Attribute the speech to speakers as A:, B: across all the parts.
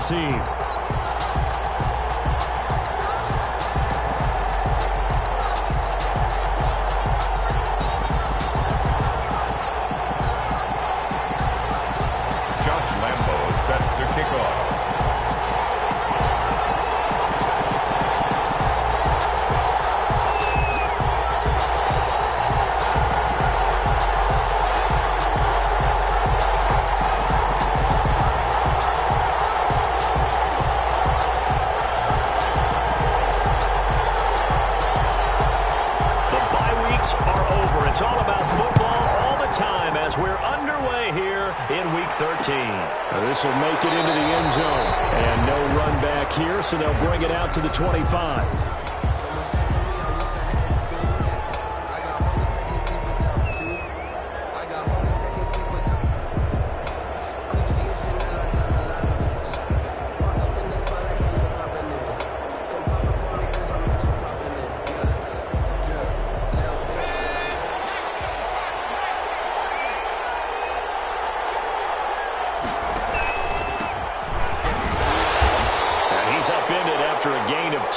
A: team.
B: Set to kick off.
A: The bye weeks are over. It's all about football all the time as we're underway here in Week 13. This will make it into the end zone. And no run back here, so they'll bring it out to the 25.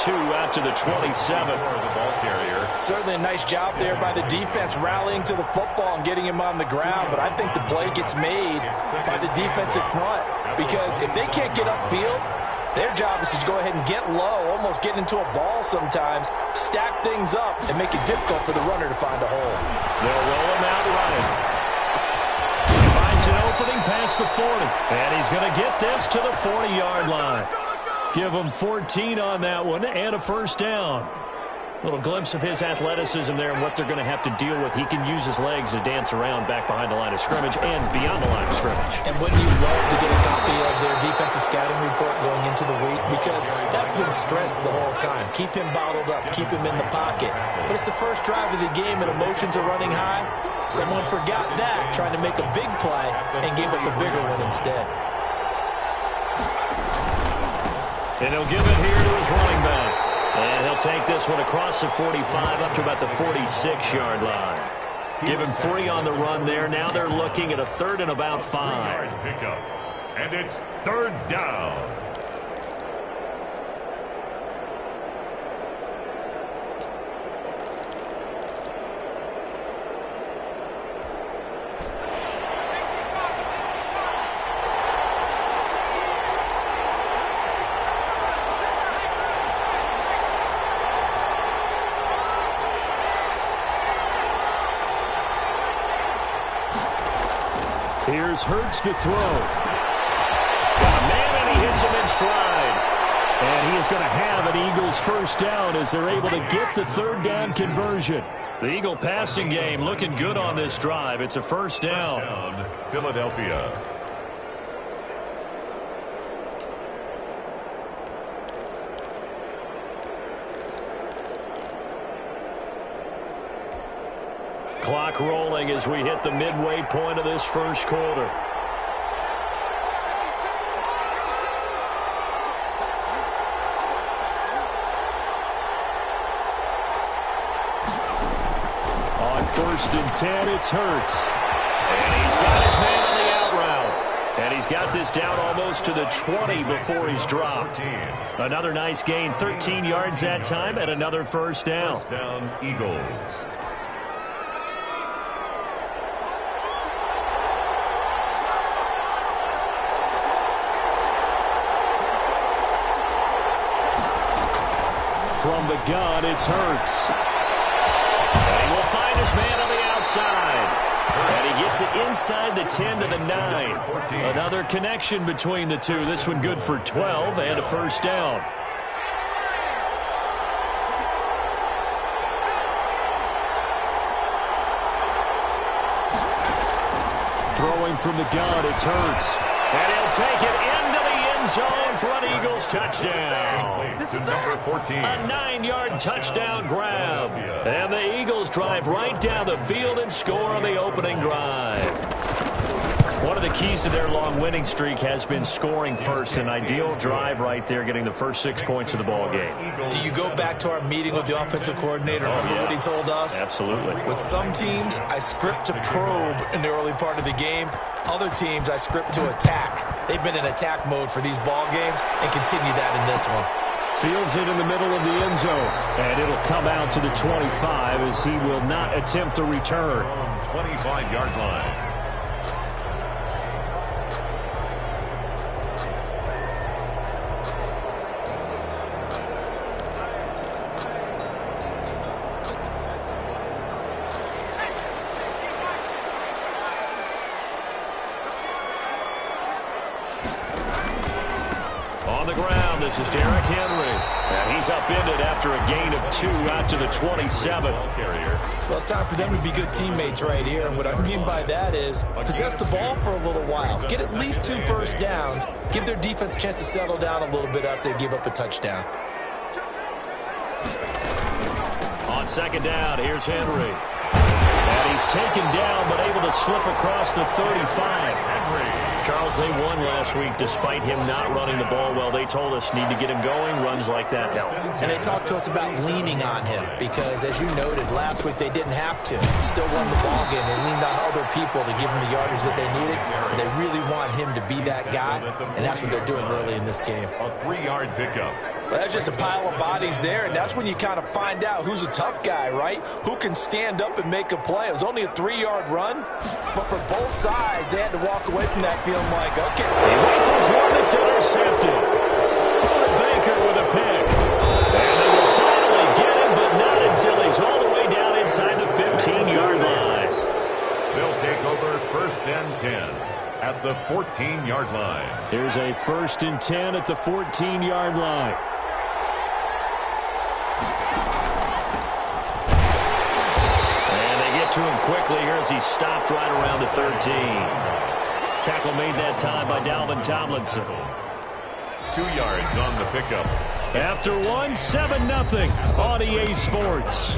A: Out to the 27.
B: The ball carrier.
C: Certainly a nice job there by the defense rallying to the football and getting him on the ground, but I think the play gets made by the defensive front because if they can't get upfield, their job is to go ahead and get low, almost get into a ball sometimes, stack things up, and make it difficult for the runner to find a hole.
A: They'll roll him out right. He finds an opening past the 40, and he's going to get this to the 40-yard line. Give him 14 on that one and a first down. Little glimpse of his athleticism there and what they're going to have to deal with. He can use his legs to dance around back behind the line of scrimmage and beyond the line of scrimmage.
C: And wouldn't you love to get a copy of their defensive scouting report going into the week? Because that's been stressed the whole time. Keep him bottled up. Keep him in the pocket. But it's the first drive of the game and emotions are running high. Someone forgot that, trying to make a big play and gave up a bigger one instead.
A: And he'll give it here to his running back. And he'll take this one across the 45 up to about the 46-yard line. Give him 3 on the run there. Now they're looking at a 3rd and about 5.
B: Pickup. And it's 3rd down.
A: Here's Hurts to throw. Got a man, and he hits him in stride. And he is going to have an Eagles first down as they're able to get the 3rd down conversion. The Eagle passing game looking good on this drive. It's a first down.
B: Philadelphia.
A: Clock rolling as we hit the midway point of this first quarter. On 1st and 10, it's Hurts. And he's got his man on the out route. And he's got this down almost to the 20 before he's dropped. Another nice gain, 13 yards that time, and another first down.
B: First down, Eagles.
A: From the gun, it's Hurts. And he will find his man on the outside. And he gets it inside the 10 to the 9. Another connection between the two. This one good for 12 and a first down. Throwing from the gun, it's Hurts. And he'll take it into the end zone for an Eagles touchdown.
B: To number 14.
A: A 9-yard touchdown grab. And the Eagles drive right down the field and score on the opening drive. One of the keys to their long winning streak has been scoring first. An ideal drive right there, getting the first 6 points of the ball game.
C: Do you go back to our meeting with the offensive coordinator? Remember what he told us?
A: Absolutely.
C: With some teams, I script to probe in the early part of the game. Other teams I script to attack. They've been in attack mode for these ball games and continue that in this one.
A: Fields it in the middle of the end zone. And it'll come out to the 25 as he will not attempt a return.
B: 25-yard line.
A: On the ground, this is Derrick Henry. And he's upended after a gain of 2 out to the 27.
C: Well, it's time for them to be good teammates right here. And what I mean by that is possess the ball for a little while. Get at least 2 first downs. Give their defense a chance to settle down a little bit after they give up a touchdown.
A: On second down, here's Henry. And he's taken down but able to slip across the 35. Charles, they won last week despite him not running the ball well. They told us need to get him going. Runs like that help.
C: And they talked to us about leaning on him because, as you noted, last week they didn't have to. Still won the ball game. They leaned on other people to give him the yardage that they needed. But they really want him to be that guy, and that's what they're doing early in this game.
B: A 3-yard pickup.
C: Well, that's just a pile of bodies there, and that's when you kind of find out who's a tough guy, right? Who can stand up and make a play. It was only a 3-yard run, but for both sides, they had to walk away from that feeling like, okay.
A: He rifles one that's intercepted. Buda Baker with a pick. And they will finally get him, but not until he's all the way down inside the 15-yard line.
B: They'll take over 1st and 10 at the 14-yard line.
A: Here's a 1st and 10 at the 14-yard line. To him quickly here as he stopped right around the 13. Tackle made that time by Dalvin Tomlinson.
B: 2 yards on the pickup.
A: After one, 7-0 on EA Sports.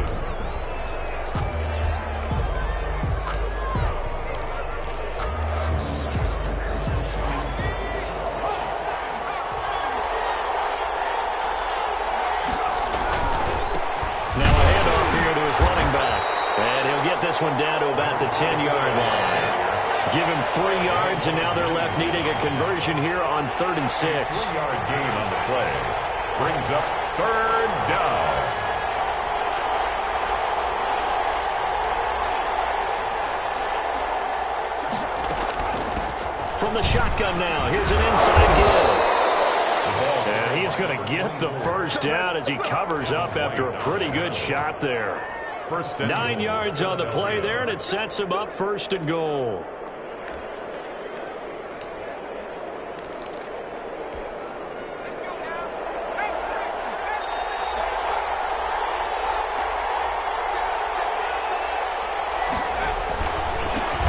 A: Now a handoff here to his running back. And he'll get this one down to about the 10-yard line. Give him 3 yards, and now they're left needing a conversion here on 3rd and 6.
B: 3-yard gain on the play. Brings up 3rd down.
A: From the shotgun now, here's an inside give. And he is going to get the 1st down as he covers up after a pretty good shot there. 9 yards on the play there, and it sets him up 1st and goal.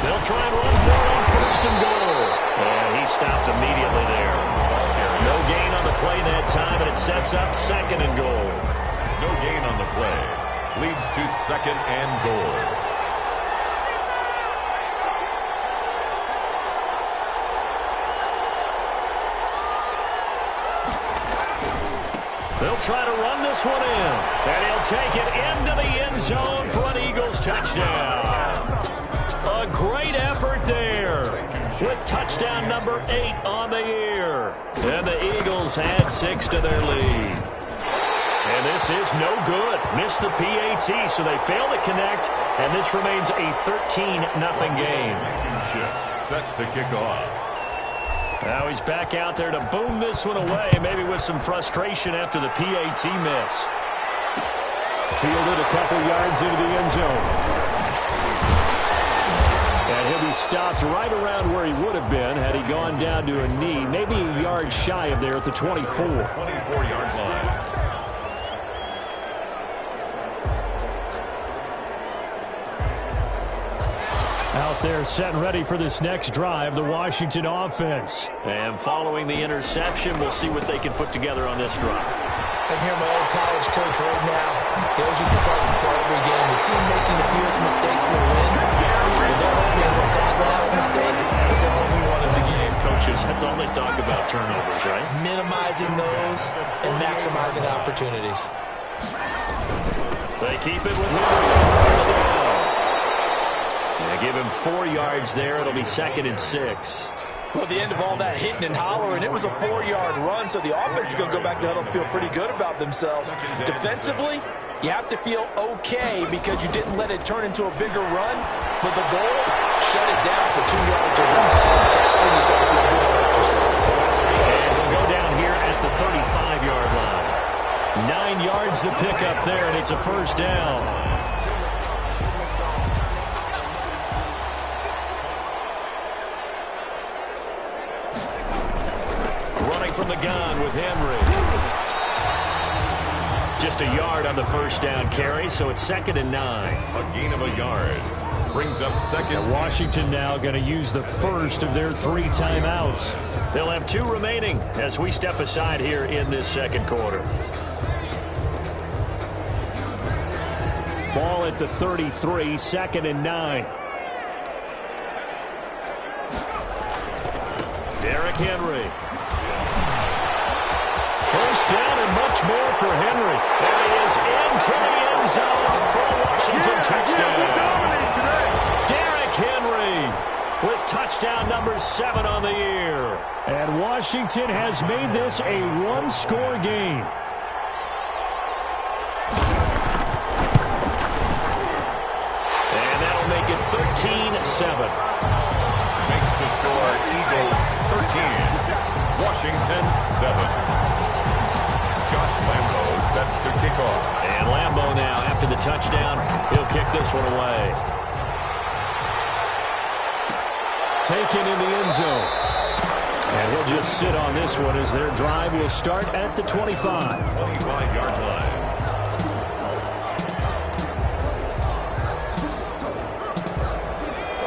A: They'll try and run for it on 1st and goal. And he stopped immediately there. No gain on the play that time, and it sets up 2nd and goal.
B: No gain on the play. Leads to 2nd and goal.
A: They'll try to run this one in. And he'll take it into the end zone for an Eagles touchdown. A great effort there with touchdown number 8 on the year. And the Eagles add 6 to their lead. And this is no good. Missed the PAT, so they fail to connect, and this remains a 13-0 game.
B: Set to kick off.
A: Now he's back out there to boom this one away, maybe with some frustration after the PAT miss. Fielded a couple yards into the end zone. And he'll be stopped right around where he would have been had he gone down to a knee, maybe a yard shy of there at the 24.
B: 24-yard line.
A: Out there set and ready for this next drive, the Washington offense. And following the interception, we'll see what they can put together on this drive.
C: I hear my old college coach right now. He always used to tell us before every game, the team making the fewest mistakes will win. What they're hoping is that last mistake is their only one of the game.
A: Coaches, that's all they talk about, turnovers, right?
C: Minimizing those and maximizing opportunities.
A: They keep it with Henry on 1st down. Yeah, give him 4 yards there. It'll be 2nd and 6.
C: Well, at the end of all that hitting and hollering, it was a 4-yard run, so the offense is going to go back to huddle and feel pretty good about themselves. Defensively, you have to feel okay because you didn't let it turn into a bigger run, but the goal, shut it down for 2 yards or less. That's when you start to feel good about yourselves.
A: And we'll go down here at the 35-yard line. 9 yards to pick up there, and it's a first down. From the gun with Henry. Just a yard on the first down carry, so it's 2nd and 9.
B: A gain of a yard. Brings up 2nd.
A: And Washington now going to use the first of their 3 timeouts. They'll have 2 remaining as we step aside here in this second quarter. Ball at the 33, 2nd and 9. Derrick Henry. First down and much more for Henry. There he is into the end zone for a Washington touchdown. Derrick Henry with touchdown number 7 on the year. And Washington has made this a 1-score game. And that'll make it 13-7.
B: Makes the score Eagles 13. Washington 7. Josh Lambo set to kick off.
A: And Lambo now, after the touchdown, he'll kick this one away. Taken in the end zone. And he'll just sit on this one as their drive will start at the 25.
B: 25-yard line.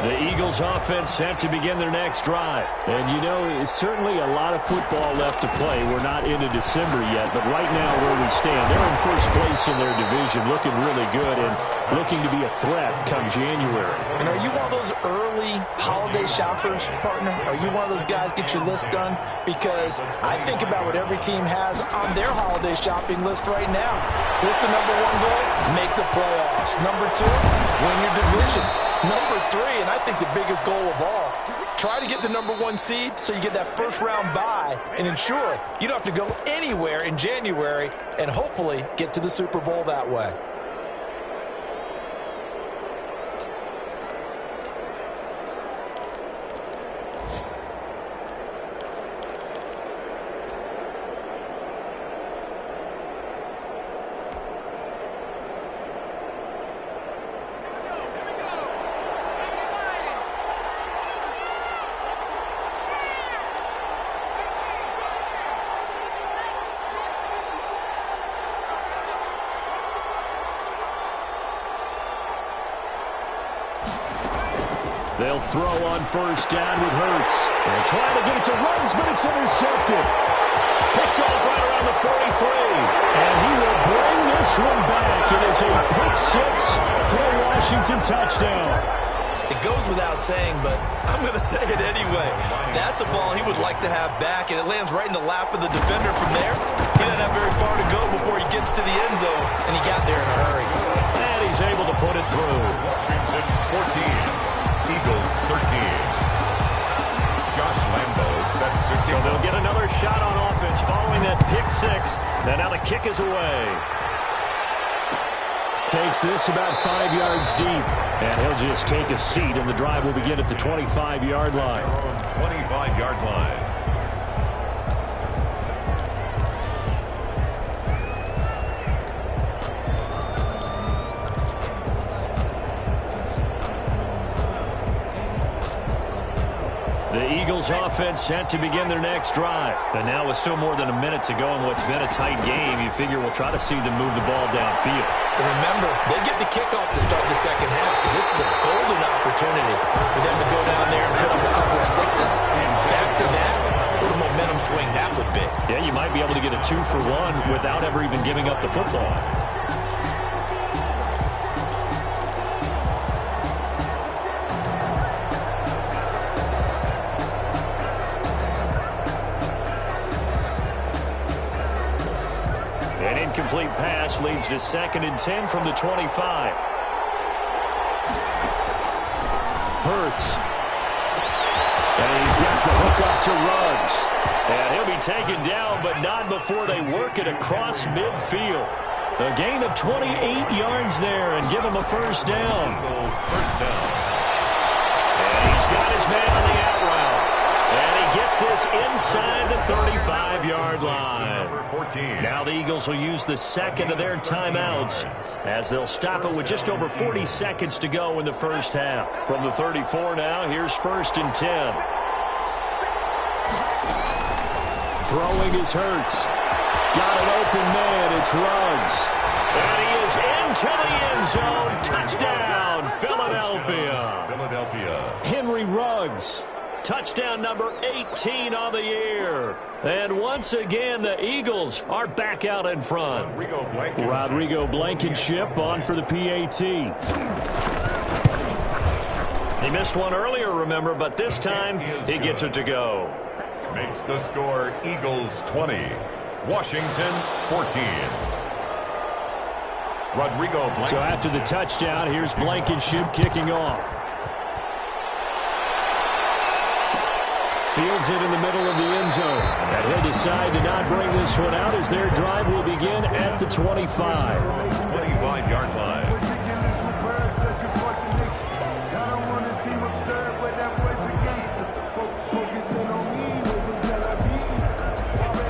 A: The Eagles offense set to begin their next drive. And you know, it's certainly a lot of football left to play. We're not into December yet, but right now where we stand, they're in first place in their division, looking really good and looking to be a threat come January.
C: And are you one of those early holiday shoppers, partner? Are you one of those guys get your list done? Because I think about what every team has on their holiday shopping list right now. What's the number 1 goal? Make the playoffs. Number 2, win your division. Number 3, and I think the biggest goal of all, try to get the number 1 seed so you get that first-round bye and ensure you don't have to go anywhere in January and hopefully get to the Super Bowl that way.
A: They'll throw on first down with Hurts. They'll try to get it to Ruggs, but it's intercepted. Picked off right around the 43. And he will bring this one back. It is a pick-6 for a Washington touchdown.
C: It goes without saying, but I'm going to say it anyway. That's a ball he would like to have back, and it lands right in the lap of the defender from there. He doesn't have very far to go before he gets to the end zone, and he got there in a hurry.
A: And he's able to put it through.
B: Washington 14. Eagles 13. Josh Lambo set to kick.
A: So they'll get another shot on offense following that pick-6. And now the kick is away. Takes this about 5 yards deep. And he'll just take a seat, and the drive will begin at the 25-yard line.
B: 25-yard line.
A: The Eagles offense set to begin their next drive. And now with still more than a minute to go in what's been a tight game, you figure we'll try to see them move the ball downfield.
C: And remember, they get the kickoff to start the second half, so this is a golden opportunity for them to go down there and put up a couple of 6s. Back to that, what a momentum swing that would be.
A: Yeah, you might be able to get a 2-for-1 without ever even giving up the football. Incomplete pass leads to 2nd and 10 from the 25. Hurts. And he's got the hook up to Ruggs. And he'll be taken down, but not before they work it across midfield. A gain of 28 yards there and give him a first down. And he's got his man on the out route. And he gets this inside the 35-yard line. Now the Eagles will use the second of their timeouts as they'll stop it with just over 40 seconds to go in the first half. From the 34 now, here's 1st and 10. Throwing is Hurts. Got an open man. It's Ruggs. And he is into the end zone. Touchdown, Philadelphia. Henry Ruggs. Touchdown number 18 on the year. And once again, the Eagles are back out in front. Rodrigo Blankenship on for the PAT. He missed one earlier, remember, but this time he gets it to go.
B: Makes the score Eagles 20, Washington 14. Rodrigo Blankenship.
A: So after the touchdown, here's Blankenship kicking off. Fields it in the middle of the end zone. And he'll decide to not bring this one out as their drive will begin at the 25.
B: 25-yard line.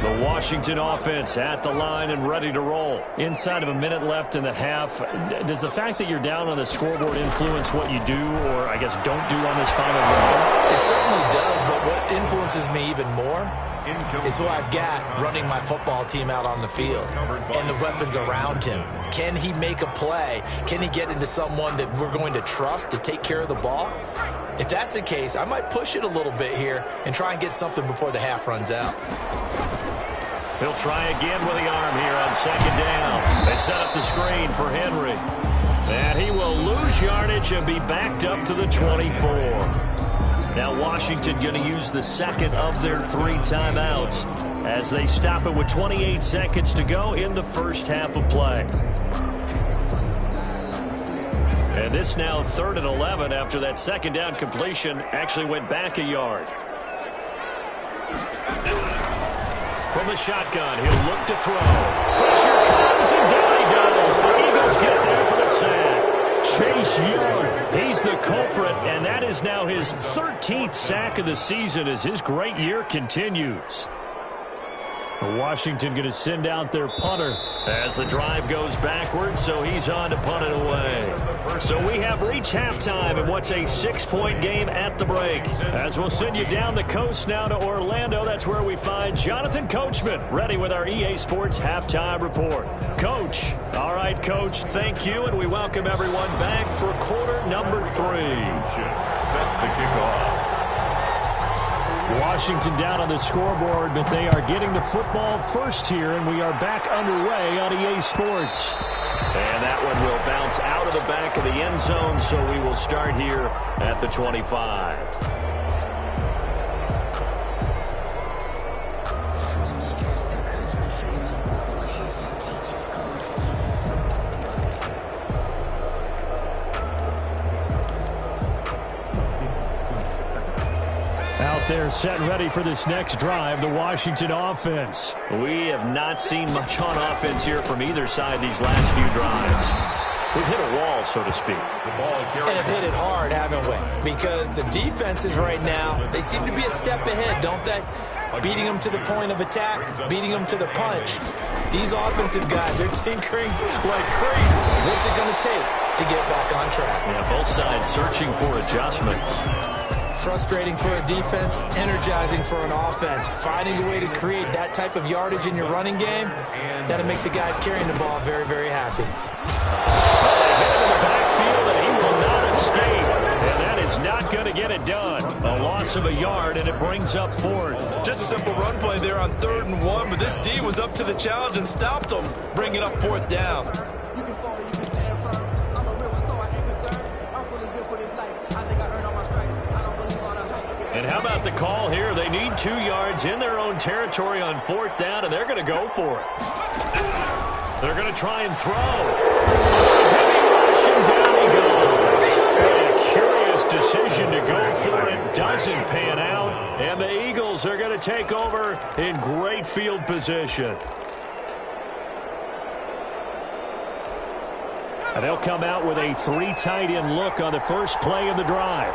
A: The Washington offense at the line and ready to roll. Inside of a minute left in the half. Does the fact that you're down on the scoreboard influence what you do or, I guess, don't do on this final drive?
C: It certainly does, but what influences me even more is who I've got running my football team out on the field and the weapons around him. Can he make a play? Can he get into someone that we're going to trust to take care of the ball? If that's the case, I might push it a little bit here and try and get something before the half runs out.
A: He'll try again with the arm here on second down. They set up the screen for Henry. And he will lose yardage and be backed up to the 24. Now Washington going to use the second of their 3 timeouts as they stop it with 28 seconds to go in the first half of play. And this now 3rd and 11 after that second down completion actually went back a yard. From the shotgun, he'll look to throw. Pressure comes, and down he goes. The Eagles get there for the sack. Chase Young, he's the culprit, and that is now his 13th sack of the season as his great year continues. Washington going to send out their punter as the drive goes backwards, so he's on to punt it away. So we have reached halftime in what's a 6-point game at the break. As we'll send you down the coast now to Orlando, that's where we find Jonathan Coachman ready with our EA Sports Halftime Report. Coach, all right, Coach, thank you, and we welcome everyone back for quarter number 3.
B: Set to kick off.
A: Washington down on the scoreboard, but they are getting the football first here, and we are back underway on EA Sports. And that one will bounce out of the back of the end zone, so we will start here at the 25. Out there set and ready for this next drive, the Washington offense. We have not seen much on offense here from either side these last few drives. We've hit a wall, so to speak.
C: And have hit it hard, haven't we? Because the defenses right now, they seem to be a step ahead, don't they? Beating them to the point of attack, beating them to the punch. These offensive guys, they're tinkering like crazy. What's it going to take to get back on track?
A: Yeah, both sides searching for adjustments.
C: Frustrating for a defense, energizing for an offense. Finding a way to create that type of yardage in your running game, that'll make the guys carrying the ball very, very happy.
A: Well, they hit him in the backfield, and he will not escape. And that is not going to get it done. A loss of a yard, and it brings up 4th.
C: Just a simple run play there on 3rd and 1, but this D was up to the challenge and stopped them, bringing up 4th down.
A: And how about the call here? They need 2 yards in their own territory on 4th down, and they're going to go for it. They're going to try and throw. Heavy rush, and down he goes. And a curious decision to go for it doesn't pan out, and the Eagles are going to take over in great field position. And they'll come out with a 3 tight end look on the first play of the drive.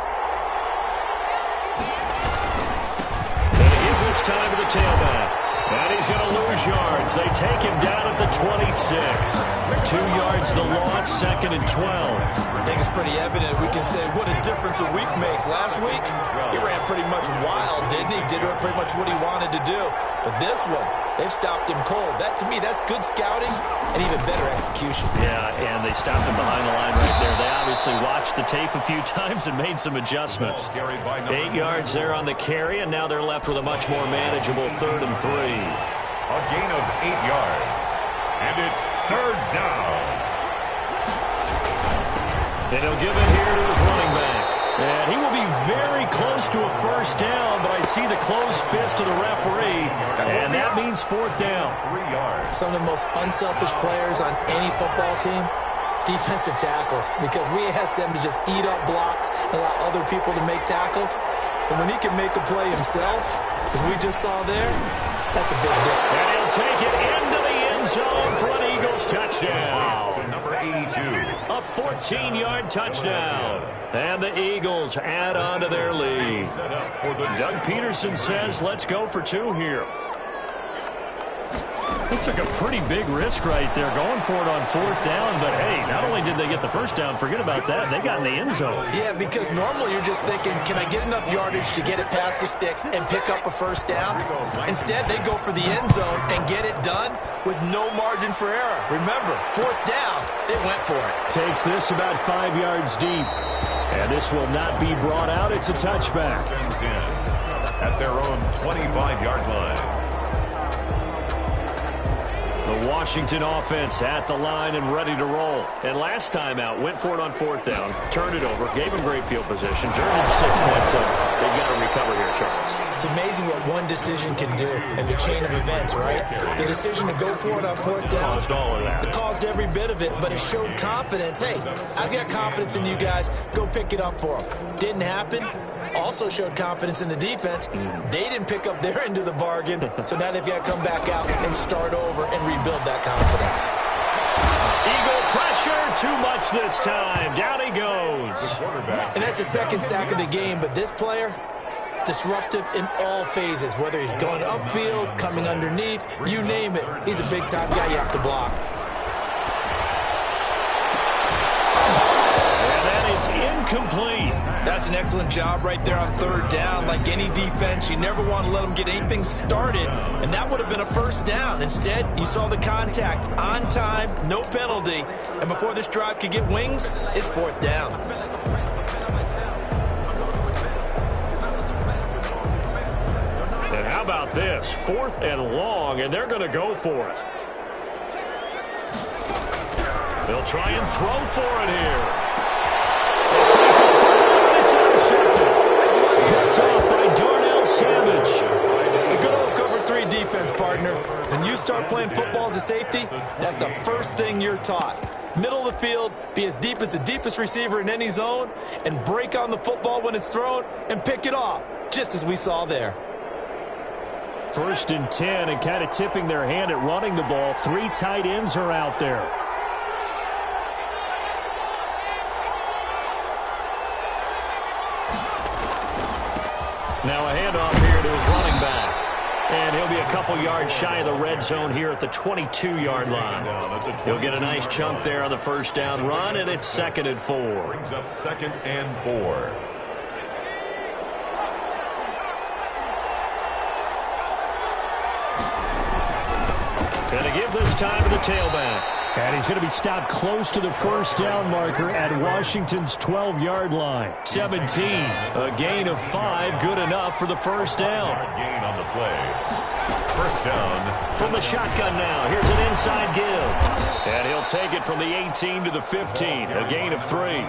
A: And he gives this time to the tailback. And he's going to lose yards. They take him down at the 26. 2 yards the loss, 2nd and 12.
C: I think it's pretty evident. We can say what a difference a week makes. Last week, he ran pretty much wild, didn't he? Did pretty much what he wanted to do. But this one, they've stopped him cold. That, to me, that's good scouting and even better execution.
A: Yeah, and they stopped him behind the line right there. They obviously watched the tape a few times and made some adjustments. 8 yards there on the carry, and now they're left with a much more manageable 3rd and 3.
B: A gain of 8 yards. And it's 3rd down.
A: And he'll give it here to his running back. And he will be very close to a first down, but I see the closed fist of the referee, and that means 4th down.
B: 3 yards.
C: Some of the most unselfish players on any football team, defensive tackles, because we ask them to just eat up blocks and allow other people to make tackles. And when he can make a play himself, as we just saw there, that's a big deal.
A: And he'll take it into the end zone for an Eagles touchdown.
B: To number 82.
A: A 14-yard touchdown. And the Eagles add on to their lead. Doug Peterson says, let's go for 2 here. He took a pretty big risk right there going for it on 4th down. But, hey, not only did they get the first down, forget about that, they got in the end zone.
C: Yeah, because normally you're just thinking, can I get enough yardage to get it past the sticks and pick up a first down? Instead, they go for the end zone and get it done with no margin for error. Remember, 4th down, they went for it.
A: Takes this about 5 yards deep. And this will not be brought out. It's a touchback.
B: 10 at their own 25-yard line.
A: The Washington offense at the line and ready to roll. And last time out, went for it on 4th down, turned it over, gave them great field position, turned it to 6 points. So they've got to recover here, Charles.
C: It's amazing what one decision can do in the chain of events, right? The decision to go for it on 4th down.
A: Caused all of that.
C: It caused every bit of it, but it showed confidence. Hey, I've got confidence in you guys. Go pick it up for them. Didn't happen. Also showed confidence in the defense. They didn't pick up their end of the bargain, so now they've got to come back out and start over and rebuild that confidence.
A: Eagle pressure, too much this time. Down he goes.
C: And that's the 2nd sack of the game, but this player, disruptive in all phases, whether he's going upfield, coming underneath, you name it. He's a big-time guy you have to block.
A: And that is incomplete.
C: That's an excellent job right there on 3rd down. Like any defense, you never want to let them get anything started, and that would have been a first down. Instead, you saw the contact on time, no penalty, and before this drive could get wings, it's 4th down.
A: And how about this? 4th and long, and they're going to go for it. They'll try and throw for it here. It's intercepted. Picked off by Darnell Savage.
C: The good old cover 3 defense, partner. When you start playing football as a safety, that's the first thing you're taught. Middle of the field, be as deep as the deepest receiver in any zone, and break on the football when it's thrown and pick it off, just as we saw there.
A: 1st and 10, and kind of tipping their hand at running the ball. 3 tight ends are out there. Now a handoff here to his running back. And he'll be a couple yards shy of the red zone here at the 22-yard line. He'll get a nice chunk there on the first down run, and it's 2nd and 4.
B: Brings up 2nd and 4.
A: And to give this time to the tailback. And he's going to be stopped close to the first down marker at Washington's 12-yard line. 17, a gain of 5, good enough for the first down.
B: Gain on the play. First down.
A: From the shotgun now, here's an inside give. And he'll take it from the 18 to the 15, a gain of 3.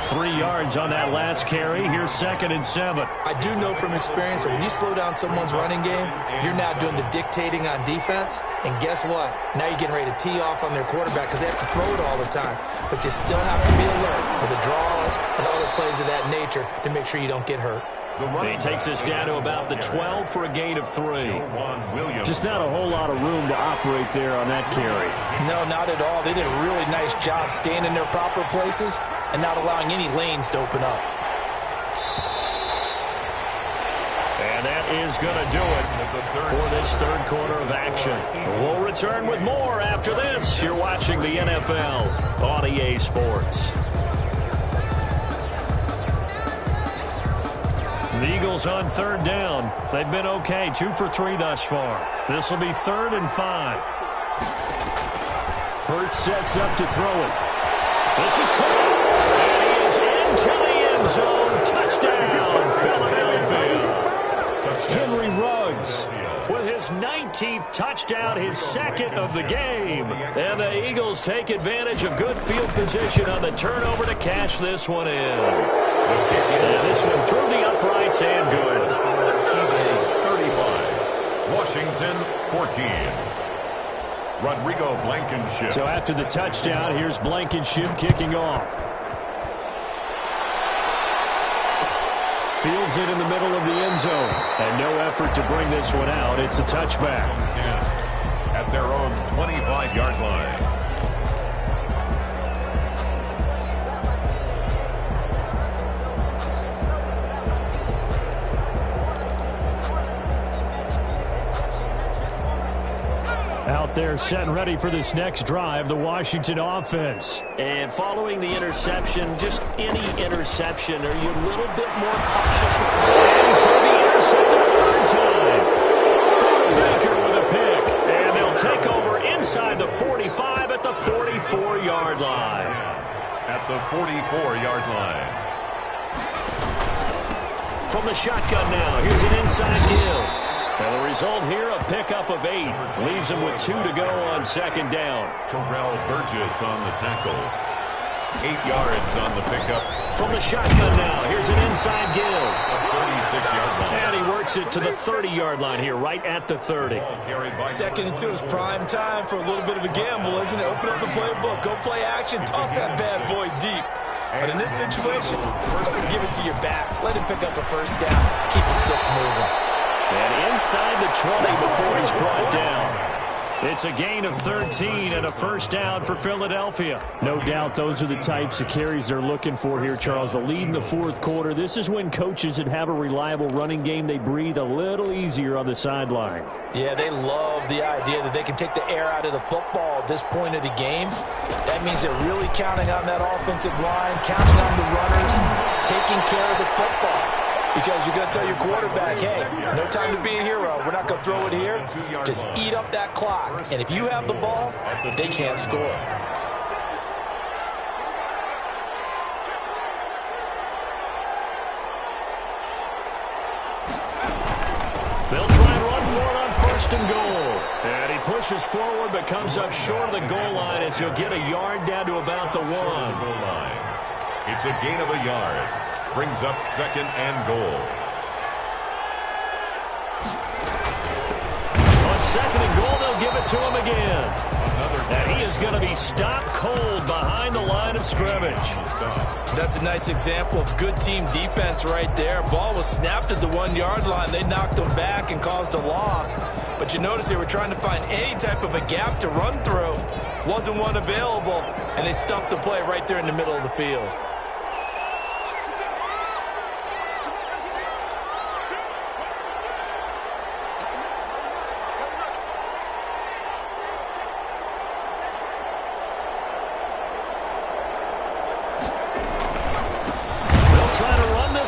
A: 3 yards on that last carry. Here's 2nd and 7.
C: I do know from experience that when you slow down someone's running game, you're now doing the dictating on defense. And guess what? Now you're getting ready to tee off on their quarterback because they have to throw it all the time. But you still have to be alert for the draws and other plays of that nature to make sure you don't get hurt.
A: He takes us down to about the 12 for a gain of 3.
D: Just not a whole lot of room to operate there on that carry.
C: No, not at all. They did a really nice job staying in their proper places and not allowing any lanes to open up.
A: And that is going to do it for this third quarter of action. We'll return with more after this. You're watching the NFL on EA Sports. The Eagles on 3rd down. They've been okay, 2 for 3 thus far. This will be 3rd and 5.
D: Hurts sets up to throw it.
A: This is caught. And he is into the end zone. Touchdown, Philadelphia. Henry Ruggs with his 19th touchdown, his 2nd of the game. And the Eagles take advantage of good field position on the turnover to cash this one in. And this one through the uprights and good.
B: Eagles 35, Washington 14. Rodrigo Blankenship.
D: So after the touchdown, here's Blankenship kicking off. Fields it in the middle of the end zone. And no effort to bring this one out. It's a touchback.
B: At their own 25-yard line.
D: Out there set and ready for this next drive, the Washington offense.
A: And following the interception, just any interception, are you a little bit more cautious? And he's going to be intercepted a 3rd time. Baker with a pick. And they'll take over inside the 45 at the 44-yard line.
B: At the 44-yard line.
A: From the shotgun now, here's an inside Gill. And the result here, a pickup of 8. Leaves him with 2 to go on 2nd down.
B: Terrell Burgess on the tackle. 8 yards on the pickup.
A: From the shotgun now, here's an inside Gill.
B: A 36-yard line.
A: And he works it to the 30-yard line here, right at the 30.
C: 2nd and 2 is prime time for a little bit of a gamble, isn't it? Open up the playbook, go play action, toss that bad boy deep. But in this situation, give it to your back. Let him pick up a 1st down. Keep the sticks moving.
A: And inside the 20 before he's brought down. It's a gain of 13 and a 1st down for Philadelphia.
D: No doubt those are the types of carries they're looking for here, Charles. The lead in the 4th quarter. This is when coaches that have a reliable running game, they breathe a little easier on the sideline.
C: Yeah, they love the idea that they can take the air out of the football at this point of the game. That means they're really counting on that offensive line, counting on the runners, taking care of the football. Because you're going to tell your quarterback, hey, no time to be a hero. We're not going to throw it here. Just eat up that clock. And if you have the ball, they can't score.
A: They'll try and run for it on 1st and goal. And he pushes forward but comes up short of the goal line as he'll get a yard down to about the 1.
B: It's a gain of a yard. Brings up 2nd and goal.
A: On 2nd and goal, they'll give it to him again. And he is going to be stopped cold behind the line of scrimmage.
C: That's a nice example of good team defense right there. Ball was snapped at the 1-yard line. They knocked him back and caused a loss. But you notice they were trying to find any type of a gap to run through. Wasn't one available, and they stuffed the play right there in the middle of the field.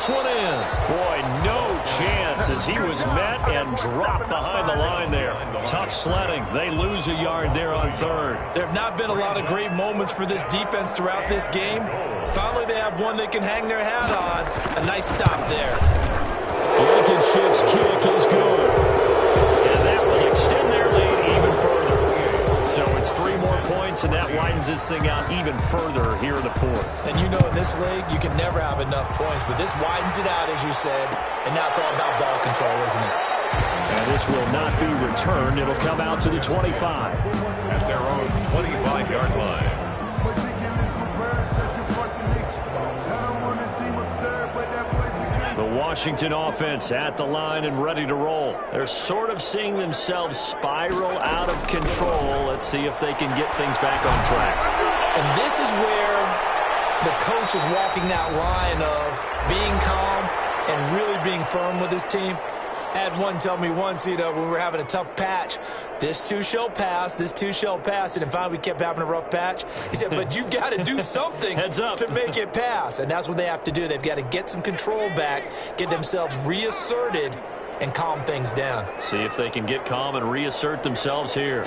A: One in. Boy, no chance as he was met and dropped behind the line there. Tough sledding. They lose a yard there on 3rd.
C: There have not been a lot of great moments for this defense throughout this game. Finally, they have one they can hang their hat on. A nice stop there.
D: Blankenship's kick is good.
A: And that will extend their lead even further. So it's 3 more points, and that that widens this thing out even further here in the fourth.
C: And you know in this league, you can never have enough points, but this widens it out, as you said, and now it's all about ball control, isn't it?
A: And this will not be returned. It'll come out to the 25.
B: At their own 25-yard line.
A: The Washington offense at the line and ready to roll. They're sort of seeing themselves spiral out of control. Let's see if they can get things back on track.
C: And this is where the coach is walking that line of being calm and really being firm with his team. I had one tell me once, when we were having a tough patch, this too shall pass, this too shall pass. And finally we kept having a rough patch. He said, but you've got to do something
A: Heads up.
C: to make it pass. And that's what they have to do. They've got to get some control back, get themselves reasserted, and calm things down.
A: See if they can get calm and reassert themselves here.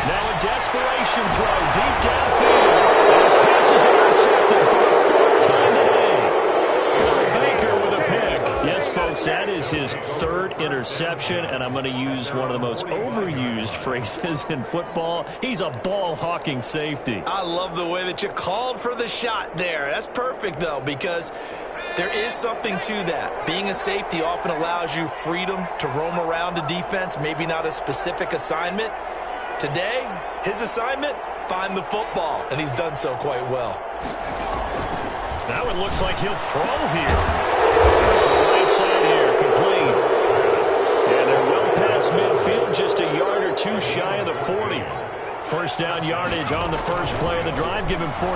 A: Now a desperation throw deep downfield. And his pass is intercepted for the fourth time today. Baker with a pick. Yes, folks, that is his third interception, and I'm going to use one of the most overused phrases in football. He's a ball-hawking safety.
C: I love the way that you called for the shot there. That's perfect, though, because there is something to that. Being a safety often allows you freedom to roam around a defense, maybe not a specific assignment. Today, his assignment, find the football, and he's done so quite well.
A: Now it looks like he'll throw here. Right side here, complete. And they're well past midfield, just a yard or two shy of the 40. First down yardage on the first play of the drive, give him 14.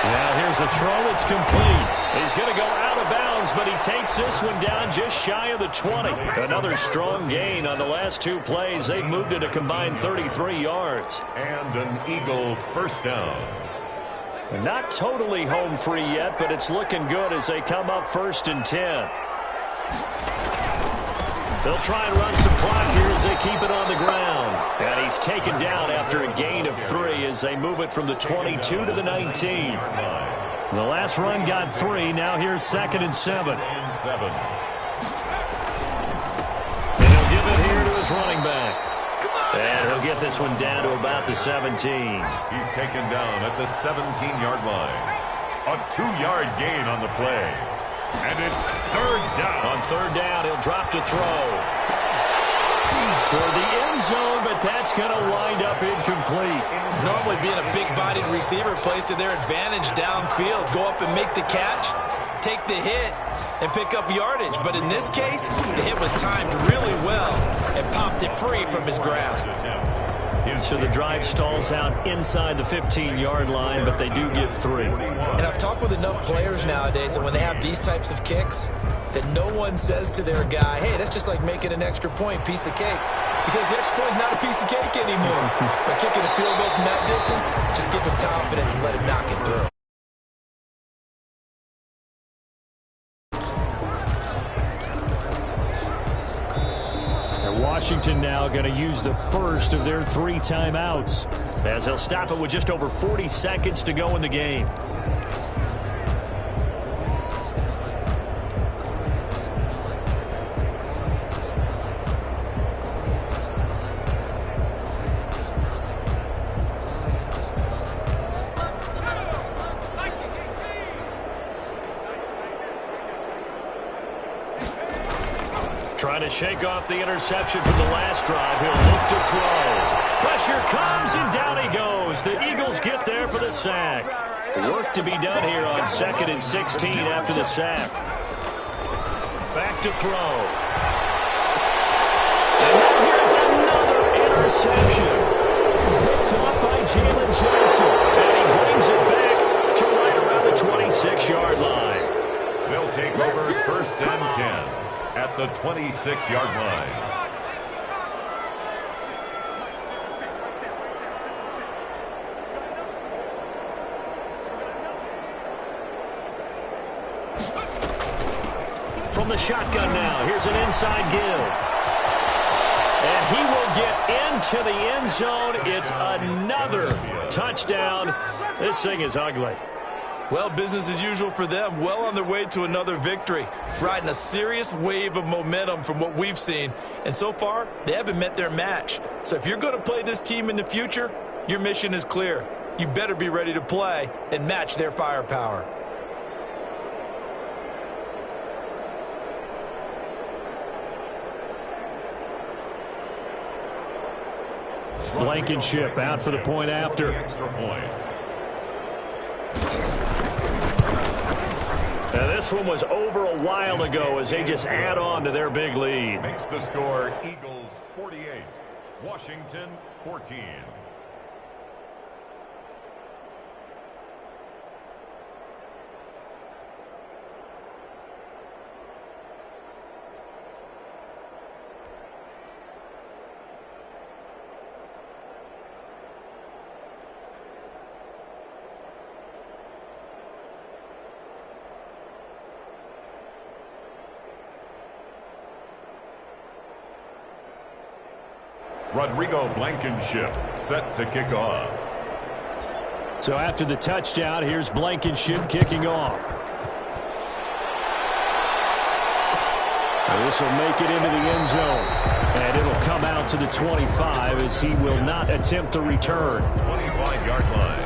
A: Now here's a throw, it's complete. He's going to go out of bounds, but he takes this one down just shy of the 20. Another strong gain on the last two plays. They've moved it a combined 33 yards.
B: And an Eagle first down.
A: Not totally home free yet, but it's looking good as they come up 1st and 10. They'll try and run some clock here as they keep it on the ground. And he's taken down after a gain of 3 as they move it from the 22 to the 19. The last run got 3. Now here's 2nd and 7. And he'll give it here to his running back. And he'll get this one down to about the 17.
B: He's taken down at the 17-yard line. A 2-yard gain on the play. And it's 3rd down.
A: On 3rd down, he'll drop to throw. Toward the end zone, but that's going to wind up incomplete.
C: Normally being a big-bodied receiver plays to their advantage downfield. Go up and make the catch, take the hit, and pick up yardage. But in this case, the hit was timed really well and popped it free from his grasp.
A: So the drive stalls out inside the 15-yard line, but they do get 3.
C: And I've talked with enough players nowadays that when they have these types of kicks, that no one says to their guy, hey, that's just like making an extra point, piece of cake. Because the extra point is not a piece of cake anymore. By kicking a field goal from that distance, just give him confidence and let him knock it through.
A: Washington now going to use the first of their 3 timeouts as they'll stop it with just over 40 seconds to go in the game. Trying to shake off the interception from the last drive. He'll look to throw. Pressure comes, and down he goes. The Eagles get there for the sack. Work to be done here on 2nd and 16 after the sack. Back to throw. And now here's another interception. Picked up by Jalen Johnson. And he brings it back to right around the 26-yard line.
B: They'll take over 1st and 10. At the 26-yard line.
A: From the shotgun now, here's an inside give. And he will get into the end zone. It's another touchdown. This thing is ugly.
C: Well, business as usual for them. Well on their way to another victory. Riding a serious wave of momentum from what we've seen. And so far, they haven't met their match. So if you're going to play this team in the future, your mission is clear. You better be ready to play and match their firepower.
A: Blankenship out for the point after.
B: Extra point.
A: Now this one was over a while ago as they just add on to their big lead.
B: Makes the score Eagles 48, Washington 14. Rodrigo Blankenship set to kick off.
A: So after the touchdown, here's Blankenship kicking off. This will make it into the end zone. And it'll come out to the 25 as he will not attempt to return.
B: 25-yard line.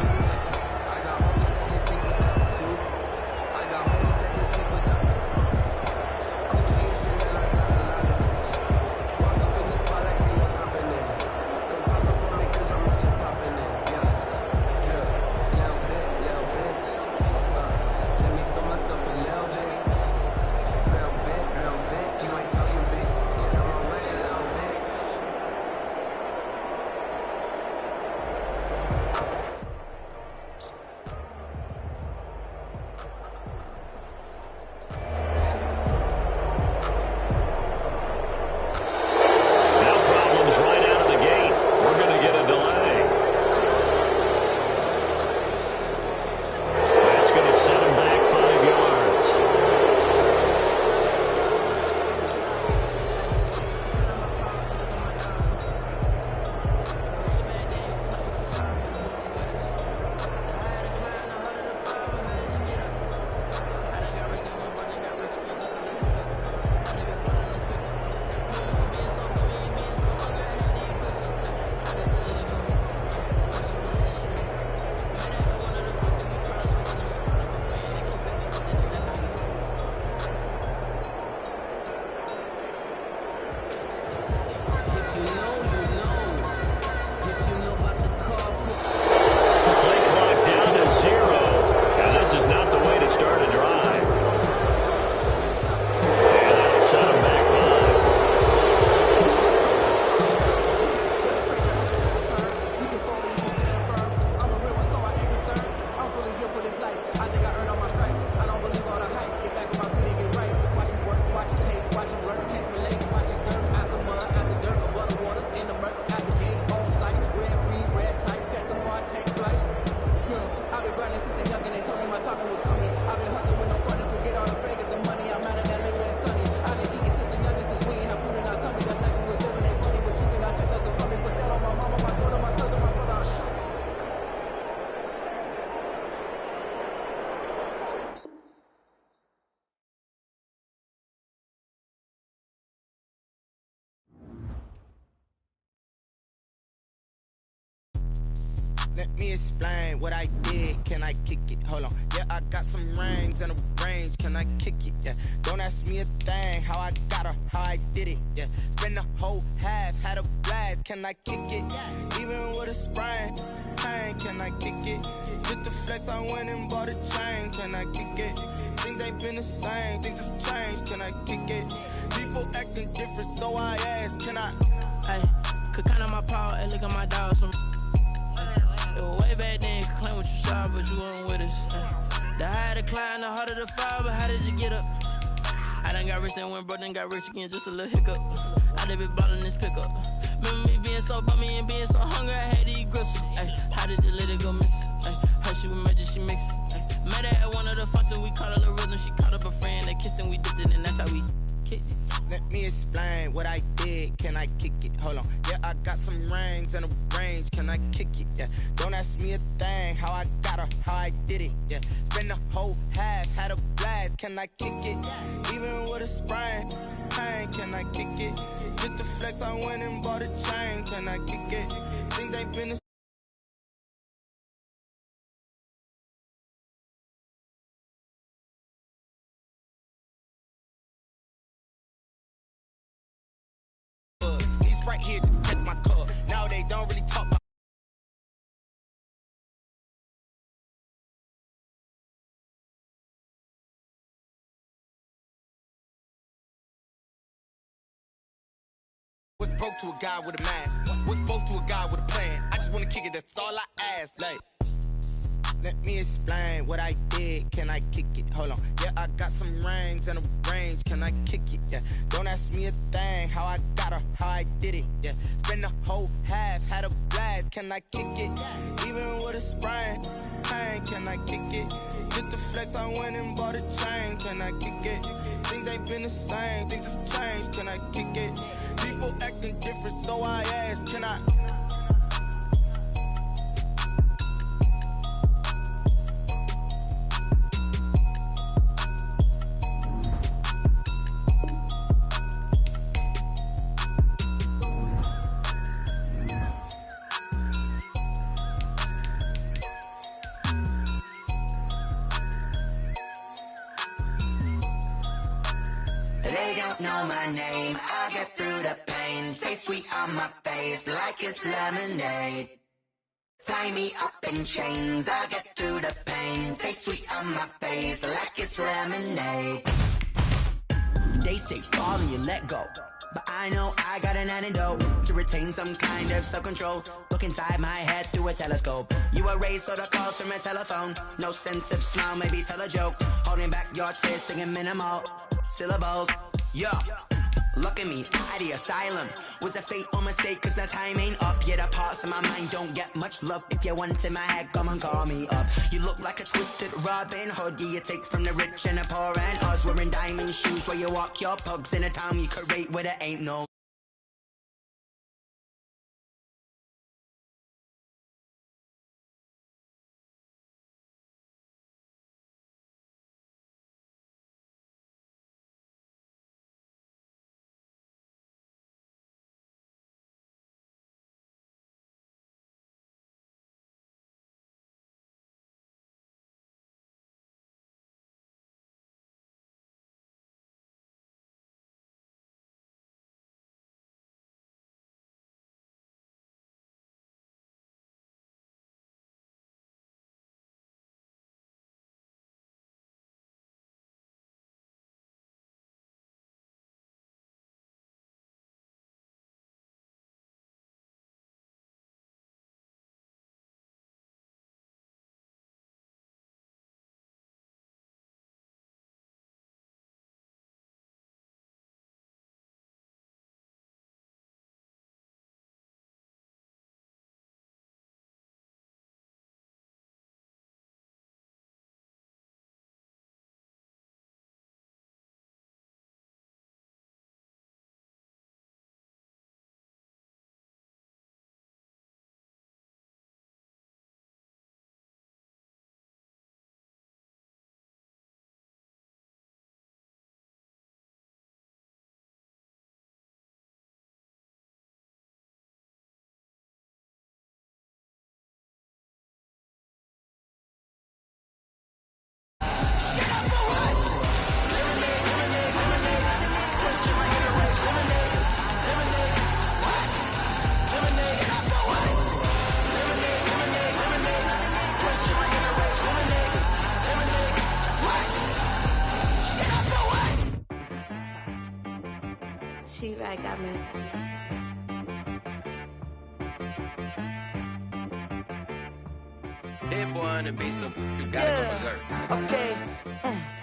E: Let me explain what I did. Can I kick it? Hold on. Yeah, I got some rings and a range. Can I kick it? Yeah. Don't ask me a thing. How I got her, how I did it. Yeah. Spend the whole half, had a blast. Can I kick it? Even with a sprain. Pain, can I kick it? Just the flex, I went and bought a chain. Can I kick it? Things ain't been the same. Things have changed. Can I kick it? People acting different, so I ask. Can I?
F: Hey, could count on my power and look at my dogs from. It was way back then, could claim what you saw, but you weren't with us. The higher the climb, the harder the fall, but how did you get up? I done got rich and went broke, then got rich again, just a little hiccup. I done been ballin' this pickup. Remember me being so bummy and being so hungry, I had to eat gristle. Ay, how did you let it go miss? Ay, her she was magic, she mixed. Met her at one of the functions, we caught a little rhythm, she caught up a friend, they kissed and we dipped it, and that's how we kicked it.
E: Let me explain what I did. Can I kick it? Hold on. Yeah, I got some rings and a range. Can I kick it? Yeah. Don't ask me a thing. How I got her, how I did it. Yeah. Spend the whole half, had a blast. Can I kick it? Even with a sprain, pain. Can I kick it? Just the flex, I went and bought a chain. Can I kick it? Things ain't been the He's right here to check my cup. Now they don't really talk about what's broke to a guy with a mask? What's broke to a guy with a plan? I just wanna kick it, that's all I ask. Like, let me explain what I did. Can I kick it? Hold on. Yeah, I got some rings and a range. Can I kick it? Yeah. Don't ask me a thing. How I got her, how I did it. Yeah. Spend the whole half, had a blast. Can I kick it? Even with a sprain, pain. Can I kick it? Just the flex, I went and bought a chain. Can I kick it? Things ain't been the same. Things have changed. Can I kick it? People acting different, so I ask. Can I?
G: They don't know my name, I get through the pain. Taste sweet on my face like it's lemonade. Tie me up in chains, I get through the pain. Taste sweet on my face like it's lemonade. They say fall and you let go, but I know I got an antidote to retain some kind of self-control. Look inside my head through a telescope. You erase all the calls from a telephone. No sense of smile, maybe tell a joke. Holding back your tears, singing minimal syllables. Yo, look at me, out the asylum. Was a fate or mistake, cause the time ain't up. Yeah, the parts of my mind don't get much love. If you want in my head, come and call me up. You look like a twisted Robin Hood. Yeah, you take from the rich and the poor and us. Wearing diamond shoes where you walk your pugs in a town you create where there ain't no.
H: She-Rag got me.
I: That boy on the beat, so you gotta go berserk.
H: Okay.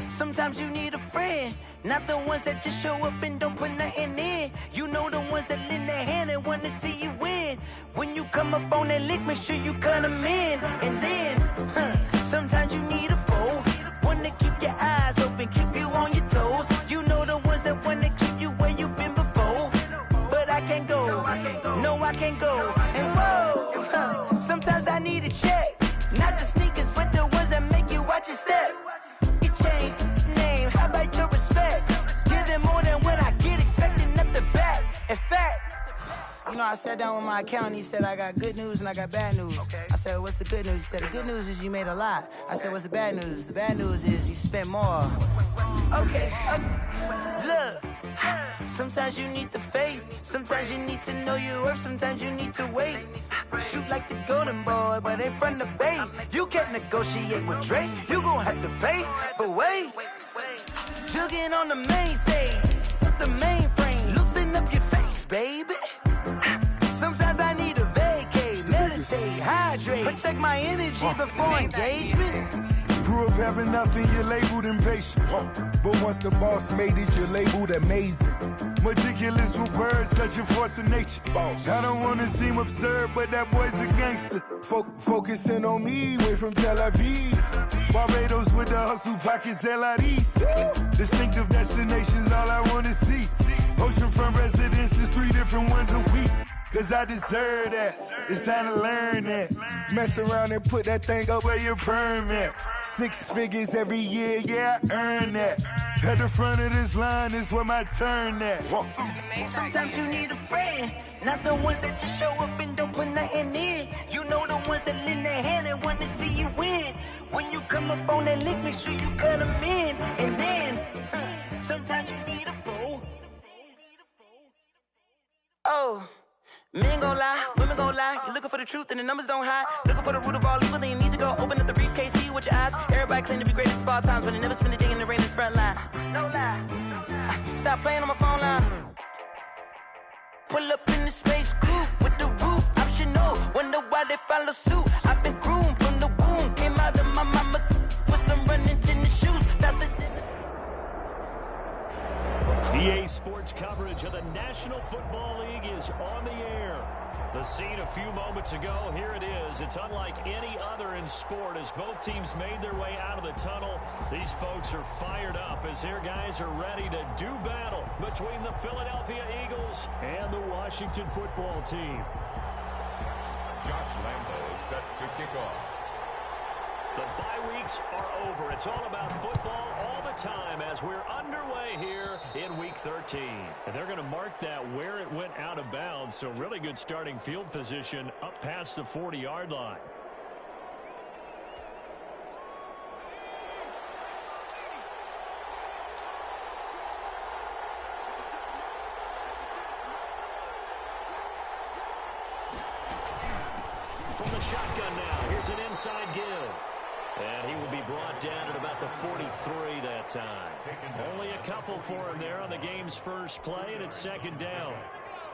H: Sometimes you need a friend, not the ones that just show up and don't put nothing in. You know the ones that lend their hand and want to see you win. When you come up on that lick, make sure you cut them in. And then, sometimes you need a foe, one to keep your eyes open, keep you on your toes. You know the ones that want to keep you where you I can't go. And whoa, sometimes I need a check. Not the sneakers, but the ones that make you watch your step. You change name, how about your respect? Give them more than what I get, expecting nothing back. In fact, you know, I sat down with my accountant. He said, I got good news and I got bad news. I said, what's the good news? He said, the good news is you made a lot. I said, what's the bad news? The bad news is you spent more. Okay, look. Sometimes you need the faith. Sometimes you need to know your worth. Sometimes you need to wait. Shoot like the golden boy, but in front of Bay. You can't negotiate with Drake. You gon' have to pay. But wait, jugging on the main stage. The mainframe, loosen up your face, baby. Sometimes I need a vacate, meditate, hydrate, protect my energy before engagement.
J: Grew up having nothing, you're labeled impatient. But once the boss made it, you're labeled amazing. Meticulous with words, such a force of nature. I don't wanna seem absurd, but that boy's a gangster. Focusing on me, way from Tel Aviv. Barbados with the hustle pockets, LIDs. Distinctive destinations, all I wanna see. Oceanfront residences, 3 different ones a week. Cause I deserve that, it's time to learn that. Mess around and put that thing up where your permit. 6 figures every year, yeah, I earn that. At the front of this line is where my turn at.
H: Sometimes you need a friend, not the ones that just show up and don't put nothing in. You know the ones that lend their hand and want to see you win. When you come up on that lick, make sure you cut them in. And then, sometimes you need a fool. Oh. Men gon' lie, women gon' lie. You're looking for the truth and the numbers don't hide. Looking for the root of all evil, then you need to go open up the briefcase, see with your eyes. Everybody claim to be greatest of all times, but they never spend a day in the rain in the front line. No lie. Stop playing on my phone line. Pull up in the space coupe with the roof optional. Wonder why they follow suit. I've been groomed from the womb. Came out of my mama with some running tennis shoes. That's the
A: EA Sports coverage of the National Football League is on the air. The scene a few moments ago, here it is. It's unlike any other in sport as both teams made their way out of the tunnel. These folks are fired up as their guys are ready to do battle between the Philadelphia Eagles and the Washington football team.
B: Josh Lambo is set to kick off.
A: The bye weeks are over. It's all about football all the time as we're underway here in Week 13. And they're going to mark that where it went out of bounds, so really good starting field position up past the 40-yard line. From the shotgun now, here's an inside give. And he will be brought down at about the 43 that time. Only a couple for him there on the game's first play, and it's second down.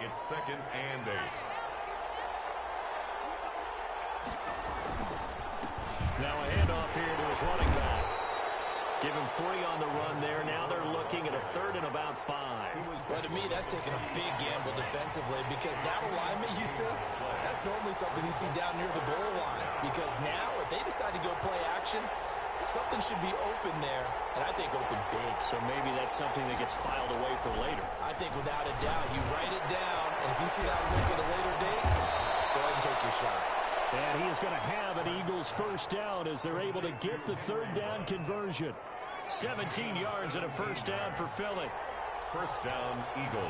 B: It's 2nd and 8.
A: Now a handoff here to his running back. Give him 3 on the run there. Now they're looking at a 3rd and about 5.
C: Well, to me, that's taking a big gamble defensively because that alignment you see, that's normally something you see down near the goal line. Because now, if they decide to go play action, something should be open there, and I think open big.
A: So maybe that's something that gets filed away for later.
C: I think without a doubt, you write it down, and if you see that look at a later date, go ahead and take your shot.
A: And he is going to have an Eagles first down as they're able to get the 3rd down conversion. 17 yards and a first down for Philly.
B: First down, Eagles.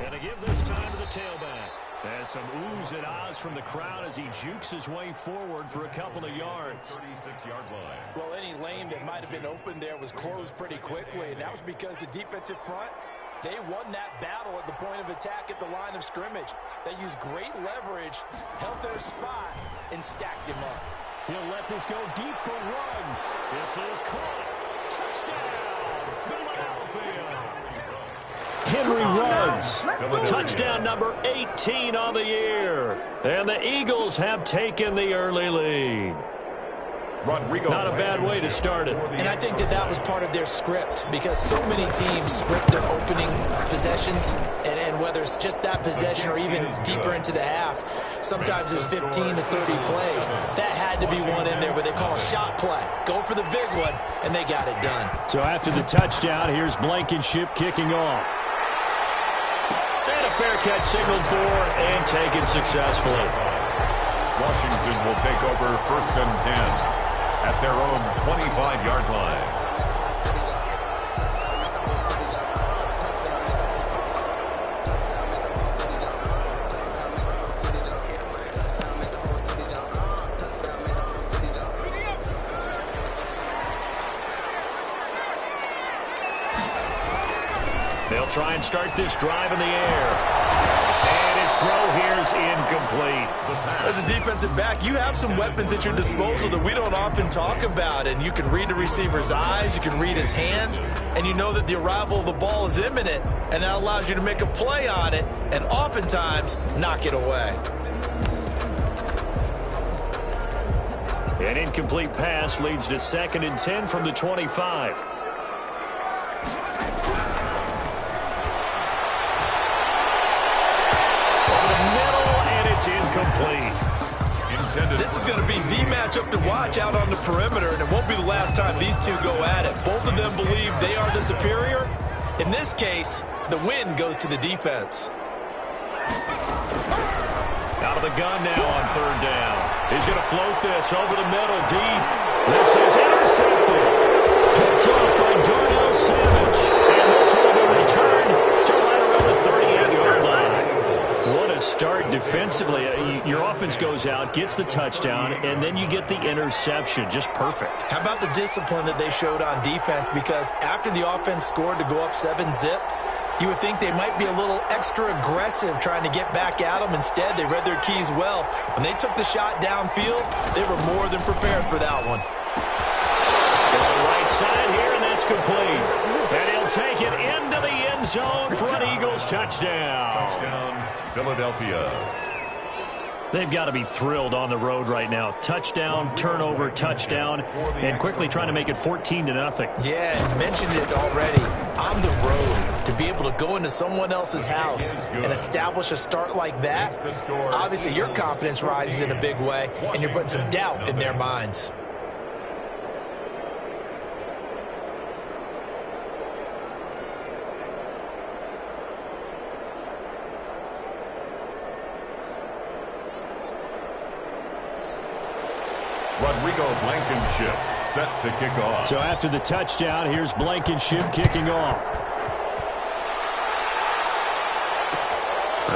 A: And to give this time to the tailback. There's some oohs and ahs from the crowd as he jukes his way forward for a couple of yards.
B: 36-yard line.
C: Well, any lane that might have been open there was closed pretty quickly, and that was because the defensive front, they won that battle at the point of attack at the line of scrimmage. They used great leverage, held their spot, and stacked him up.
A: He'll let this go deep for Ruggs. This is caught. Touchdown, Philadelphia. Henry Ruggs, touchdown number 18 on the year. And the Eagles have taken the early lead. Not a bad way to start it.
C: And I think that was part of their script because so many teams script their opening possessions, and whether it's just that possession or even deeper into the half, sometimes it's 15 to 30 plays. That had to be one in there where they call a shot play. Go for the big one, and they got it done.
A: So after the touchdown, here's Blankenship kicking off. And a fair catch signaled for and taken successfully.
B: Washington will take over 1st and 10 at their own 25-yard line.
A: They'll try and start this drive in the air. And his throw here is incomplete.
C: As a defensive back, you have some weapons at your disposal that we don't often talk about. And you can read the receiver's eyes, you can read his hands, and you know that the arrival of the ball is imminent. And that allows you to make a play on it and oftentimes knock it away.
A: An incomplete pass leads to 2nd and 10 from the 25. It's incomplete.
C: This is going to be the matchup to watch out on the perimeter, and it won't be the last time these two go at it. Both of them believe they are the superior. In this case, the win goes to the defense.
A: Out of the gun now on 3rd down. He's going to float this over the middle deep. This is intercepted. Picked up by Darnell Savage. And this will be returned to right around the 38-yard line. What a start defensively. Your offense goes out, gets the touchdown, and then you get the interception. Just perfect.
C: How about the discipline that they showed on defense? Because after the offense scored to go up 7-zip, you would think they might be a little extra aggressive trying to get back at them. Instead, they read their keys well. When they took the shot downfield, they were more than prepared for that one.
A: Going right side here, and that's complete. And he'll take it into the end zone for an Eagles touchdown.
B: Touchdown, Philadelphia.
D: They've got to be thrilled on the road right now. Touchdown, turnover, touchdown, and quickly trying to make it 14-0.
C: Yeah, I mentioned it already. On the road, to be able to go into someone else's house and establish a start like that, obviously your confidence rises in a big way, and you're putting some doubt in their minds.
B: Rodrigo Blankenship set to kick off.
D: So after the touchdown, here's Blankenship kicking off.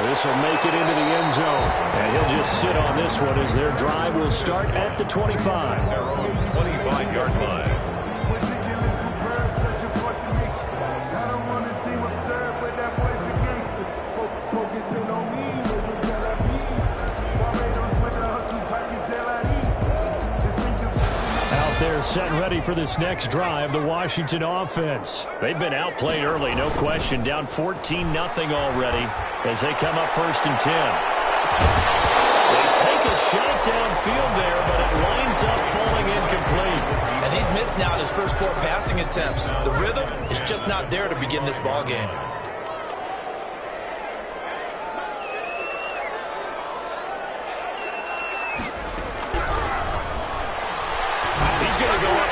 D: This will make it into the end zone. And he'll just sit on this one as their drive will start at the 25.
B: Their own 25-yard line.
D: They're set and ready for this next drive, the Washington offense. They've been outplayed early, no question. Down 14-0 already as they come up 1st and 10. They take a shot downfield there, but it winds up falling incomplete.
C: And he's missed now his first 4 passing attempts. The rhythm is just not there to begin this ball game.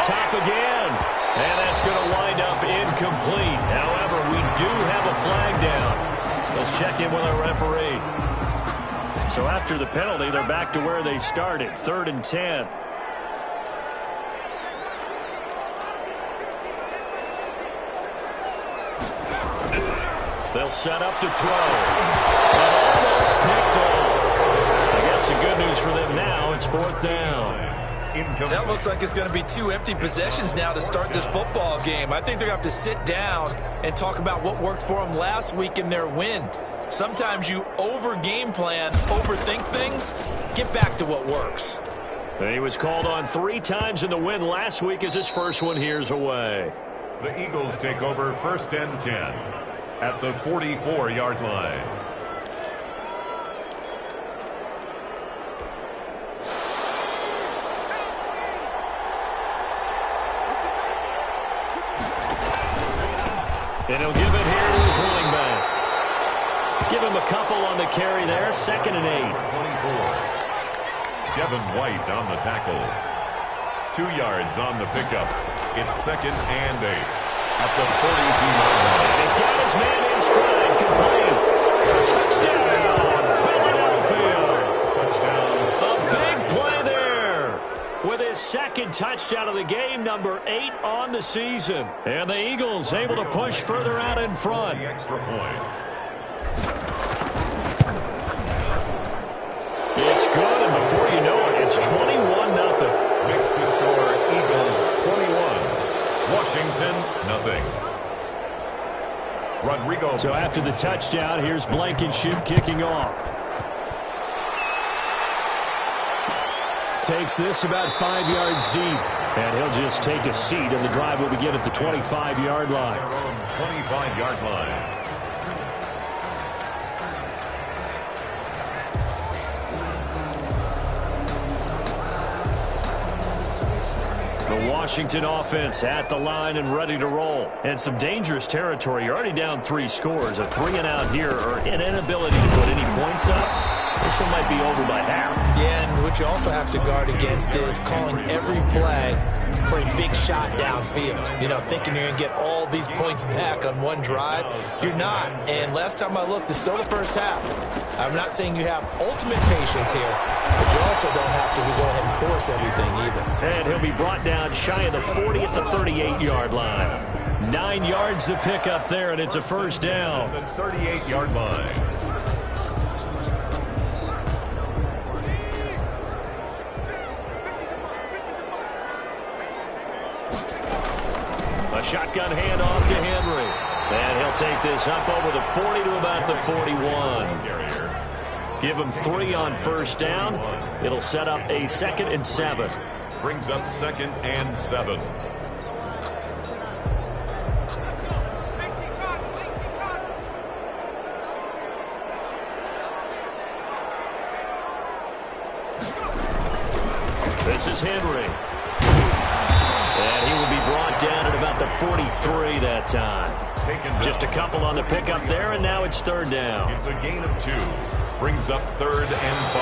A: Top again, and that's going to wind up incomplete. However, we do have a flag down. Let's check in with our referee. So after the penalty, they're back to where they started, 3rd and 10. They'll set up to throw. And almost picked off. I guess the good news for them now, it's 4th down.
C: That looks like it's going to be 2 empty possessions now to start this football game. I think they're going to have to sit down and talk about what worked for them last week in their win. Sometimes you over-game plan, overthink things, get back to what works.
A: He was called on 3 times in the win last week as his first one here's away.
B: The Eagles take over 1st and 10 at the 44-yard line.
A: And he'll give it here to his running back. Give him a couple on the carry there. 2nd and 8.
B: 24. Devin White on the tackle. 2 yards on the pickup. It's 2nd and 8 at the 42-yard line.
A: He's got his man in stride, complete. second touchdown of the game, number 8 on the season. And the Eagles able to push further out in front.
B: The extra point.
A: It's good, and before you know it, it's 21-0.
B: Makes the score Eagles 21, Washington nothing. Rodrigo.
A: So after the touchdown, here's Blankenship kicking off. Takes this about 5 yards deep. And he'll just take a seat, and the drive will begin at the 25-yard line.
B: 25-yard line.
A: The Washington offense at the line and ready to roll. And some dangerous territory. You're already down 3 scores. A 3-and-out here or an inability to put any points up. This one might be over by half.
C: Yeah, and what you also have to guard against is calling every play for a big shot downfield. You know, thinking you're going to get all these points back on one drive. You're not. And last time I looked, it's still the first half. I'm not saying you have ultimate patience here, but you also don't have to go ahead and force everything either.
A: And he'll be brought down shy of the 40 at the 38-yard line. 9 yards to pick up there, and it's a first down.
B: The 38-yard line.
A: A shotgun handoff to Henry. And he'll take this up over the 40 to about the 41. Give him 3 on first down. It'll set up a 2nd and 7.
B: Brings up 2nd and 7.
A: This is Henry. And he will be brought down at about the 43 that time. Just a couple on the pickup there, and now it's 3rd down.
B: It's a gain of 2. Brings up 3rd and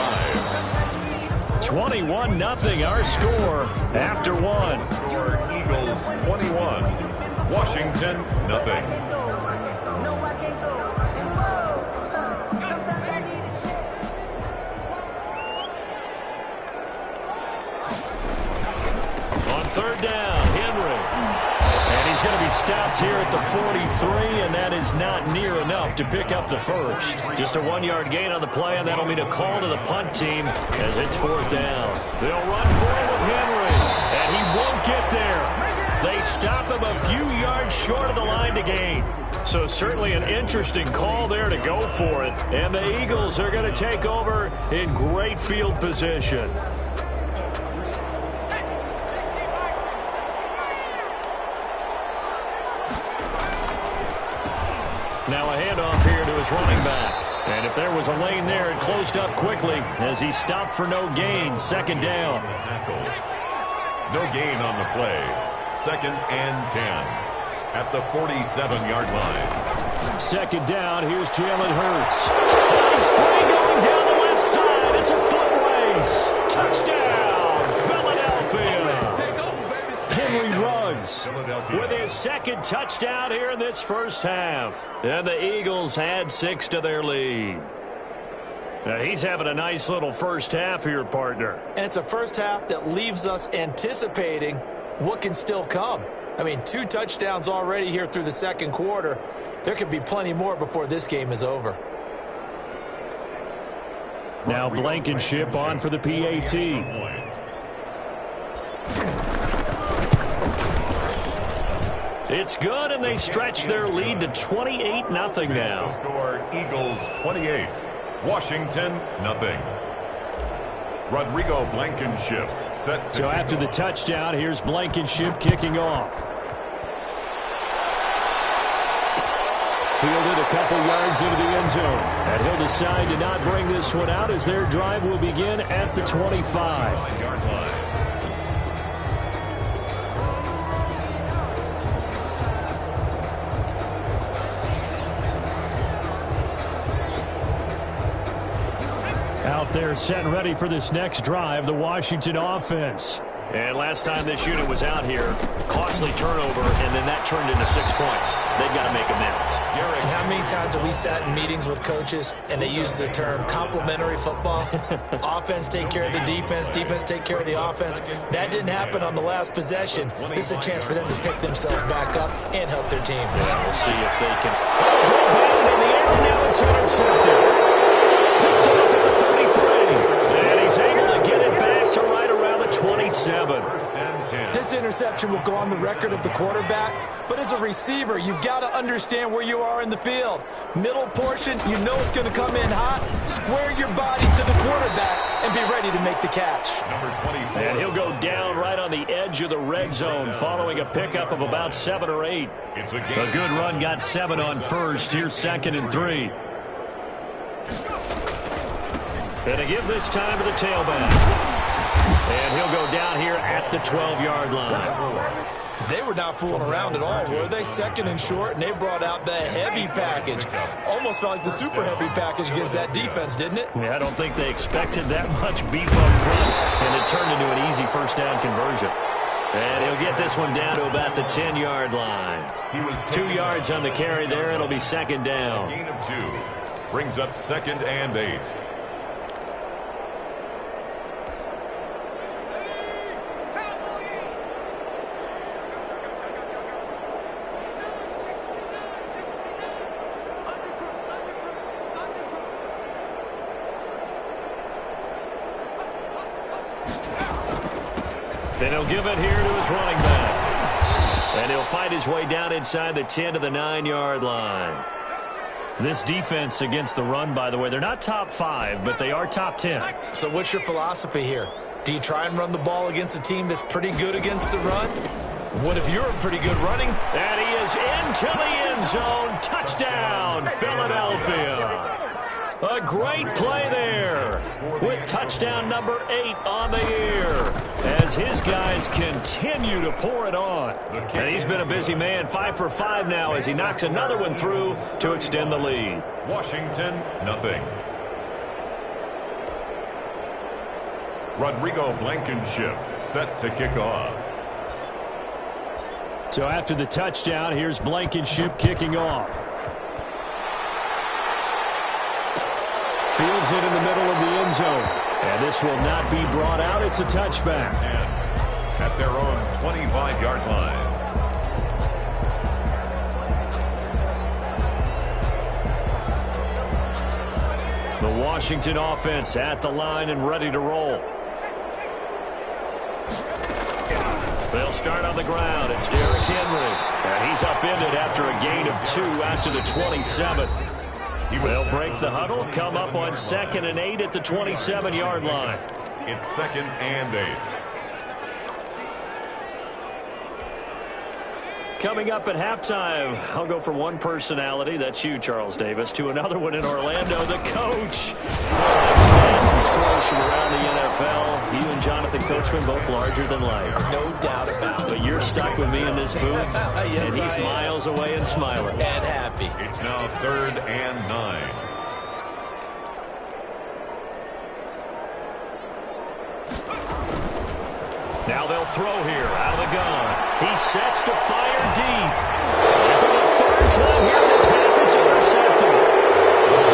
B: 5.
A: 21-0 our score after 1.
B: Score Eagles 21, Washington nothing.
A: On 3rd down, Henry. And he's going to be stopped here at the 43, and that is not near enough to pick up the first. Just a 1-yard gain on the play, and that'll mean a call to the punt team as it's 4th down. They'll run for it with Henry, and he won't get there. They stop him a few yards short of the line to gain. So certainly an interesting call there to go for it. And the Eagles are going to take over in great field position. Now a handoff here to his running back. And if there was a lane there, it closed up quickly as he stopped for no gain. 2nd down.
B: No gain on the play. 2nd and 10 at the 47-yard line.
A: 2nd down. Here's Jalen Hurts. He's free going down the left side. It's a foot race. Touchdown, Philadelphia. Henry Ruggs with his 2nd touchdown here in this first half. And the Eagles had 6 to their lead. Now he's having a nice little first half here, partner.
C: And it's a first half that leaves us anticipating what can still come. I mean, 2 touchdowns already here through the 2nd quarter. There could be plenty more before this game is over.
A: Now Blankenship on for the PAT. It's good, and they stretch their lead to 28-0 now.
B: Score Eagles 28, Washington nothing. Rodrigo Blankenship set to
A: So after the touchdown, here's Blankenship kicking off. Fielded a couple yards into the end zone. And he'll decide to not bring this one out as their drive will begin at the 25-yard line. Out there set and ready for this next drive, the Washington offense. And last time this unit was out here, costly turnover, and then that turned into 6 points. They've got to make amends.
C: And how many times have we sat in meetings with coaches and they use the term complementary football? Offense take care of the defense, defense take care of the offense. That didn't happen on the last possession. This is a chance for them to pick themselves back up and help their team.
D: Yeah, we'll see if they can. In the air, now it's intercepted. Picked off at the 33. And he's able to get it back to right around the 27.
C: This interception will go on the record of the quarterback, but as a receiver, you've got to understand where you are in the field. Middle portion, you know it's going to come in hot. Square your body to the quarterback and be ready to make the catch.
D: And he'll go down right on the edge of the red zone following a pickup of about 7 or 8. A good run got 7 on first. Here's 2nd and 3. And to give this time to the tailback. And he'll go down here at the 12-yard line.
C: They were not fooling around at all, were they? 2nd and short, and they brought out the heavy package. Almost felt like the super heavy package against that defense, didn't it?
D: Yeah, I don't think they expected that much beef up front, and it turned into an easy first down conversion. And he'll get this one down to about the 10-yard line. 2 yards on the carry there. It'll be 2nd down.
B: Gain of 2. Brings up 2nd and 8.
D: Then he'll give it here to his running back. And he'll fight his way down inside the 10 to the 9-yard line. This defense against the run, by the way, they're not top 5, but they are top 10.
C: So what's your philosophy here? Do you try and run the ball against a team that's pretty good against the run? What if you're pretty good running?
D: And he is into the end zone. Touchdown, Philadelphia. A great play there with touchdown number 8 on the year as his guys continue to pour it on. And he's been a busy man, 5 for 5 now as he knocks another one through to extend the lead.
B: Washington, nothing. Rodrigo Blankenship set to kick off.
D: So after the touchdown, here's Blankenship kicking off. Fields it in the middle of the end zone. And this will not be brought out. It's a touchback.
B: At their own 25-yard line.
D: The Washington offense at the line and ready to roll. They'll start on the ground. It's Derrick Henry. And he's upended after a gain of 2 out to the 27. They'll break the huddle, come up on 2nd and 8 at the 27-yard line.
B: It's 2nd and 8.
D: Coming up at halftime, I'll go from one personality, that's you, Charles Davis, to another one in Orlando, the coach. Stats and scores from around the NFL. You and Jonathan Coachman both larger than life.
C: No doubt about it.
D: But you're stuck with me in this booth,
C: yes,
D: and he's miles away and smiling.
C: And happy.
B: It's now 3rd and 9.
D: Now they'll throw here out of the gun. He sets to fire deep. And for the 3rd time here in this half, it's intercepted.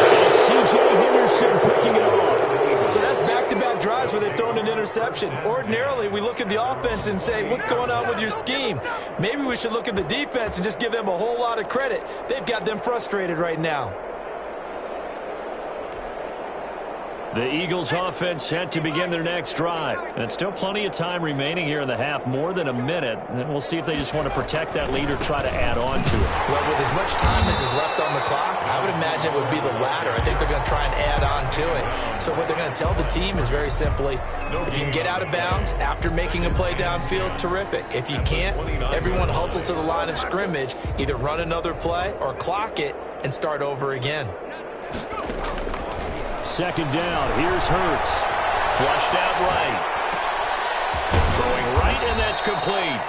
D: And it's C.J. Henderson picking it off.
C: So that's back-to-back drives where they've thrown an interception. Ordinarily, we look at the offense and say, what's going on with your scheme? Maybe we should look at the defense and just give them a whole lot of credit. They've got them frustrated right now.
D: The Eagles offense set to begin their next drive. And still plenty of time remaining here in the half, more than a minute. And we'll see if they just want to protect that lead or try to add on to it.
C: Well, with as much time as is left on the clock, I would imagine it would be the latter. I think they're going to try and add on to it. So what they're going to tell the team is very simply, if you can get out of bounds after making a play downfield, terrific. If you can't, everyone hustle to the line of scrimmage, either run another play or clock it and start over again.
D: 2nd down. Here's Hurts. Flushed out right. Throwing right, and that's complete.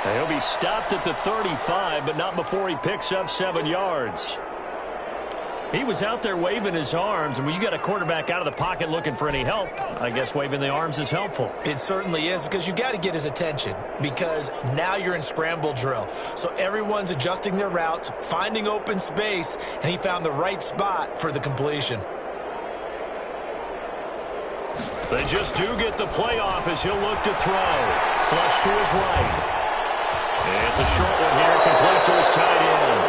D: And he'll be stopped at the 35, but not before he picks up 7 yards. He was out there waving his arms, and when you got a quarterback out of the pocket looking for any help, I guess waving the arms is helpful.
C: It certainly is, because you got to get his attention, because now you're in scramble drill. So everyone's adjusting their routes, finding open space, and he found the right spot for the completion.
D: They just do get the play off as he'll look to throw. Flush to his right. It's a short one here, complete to his tight end.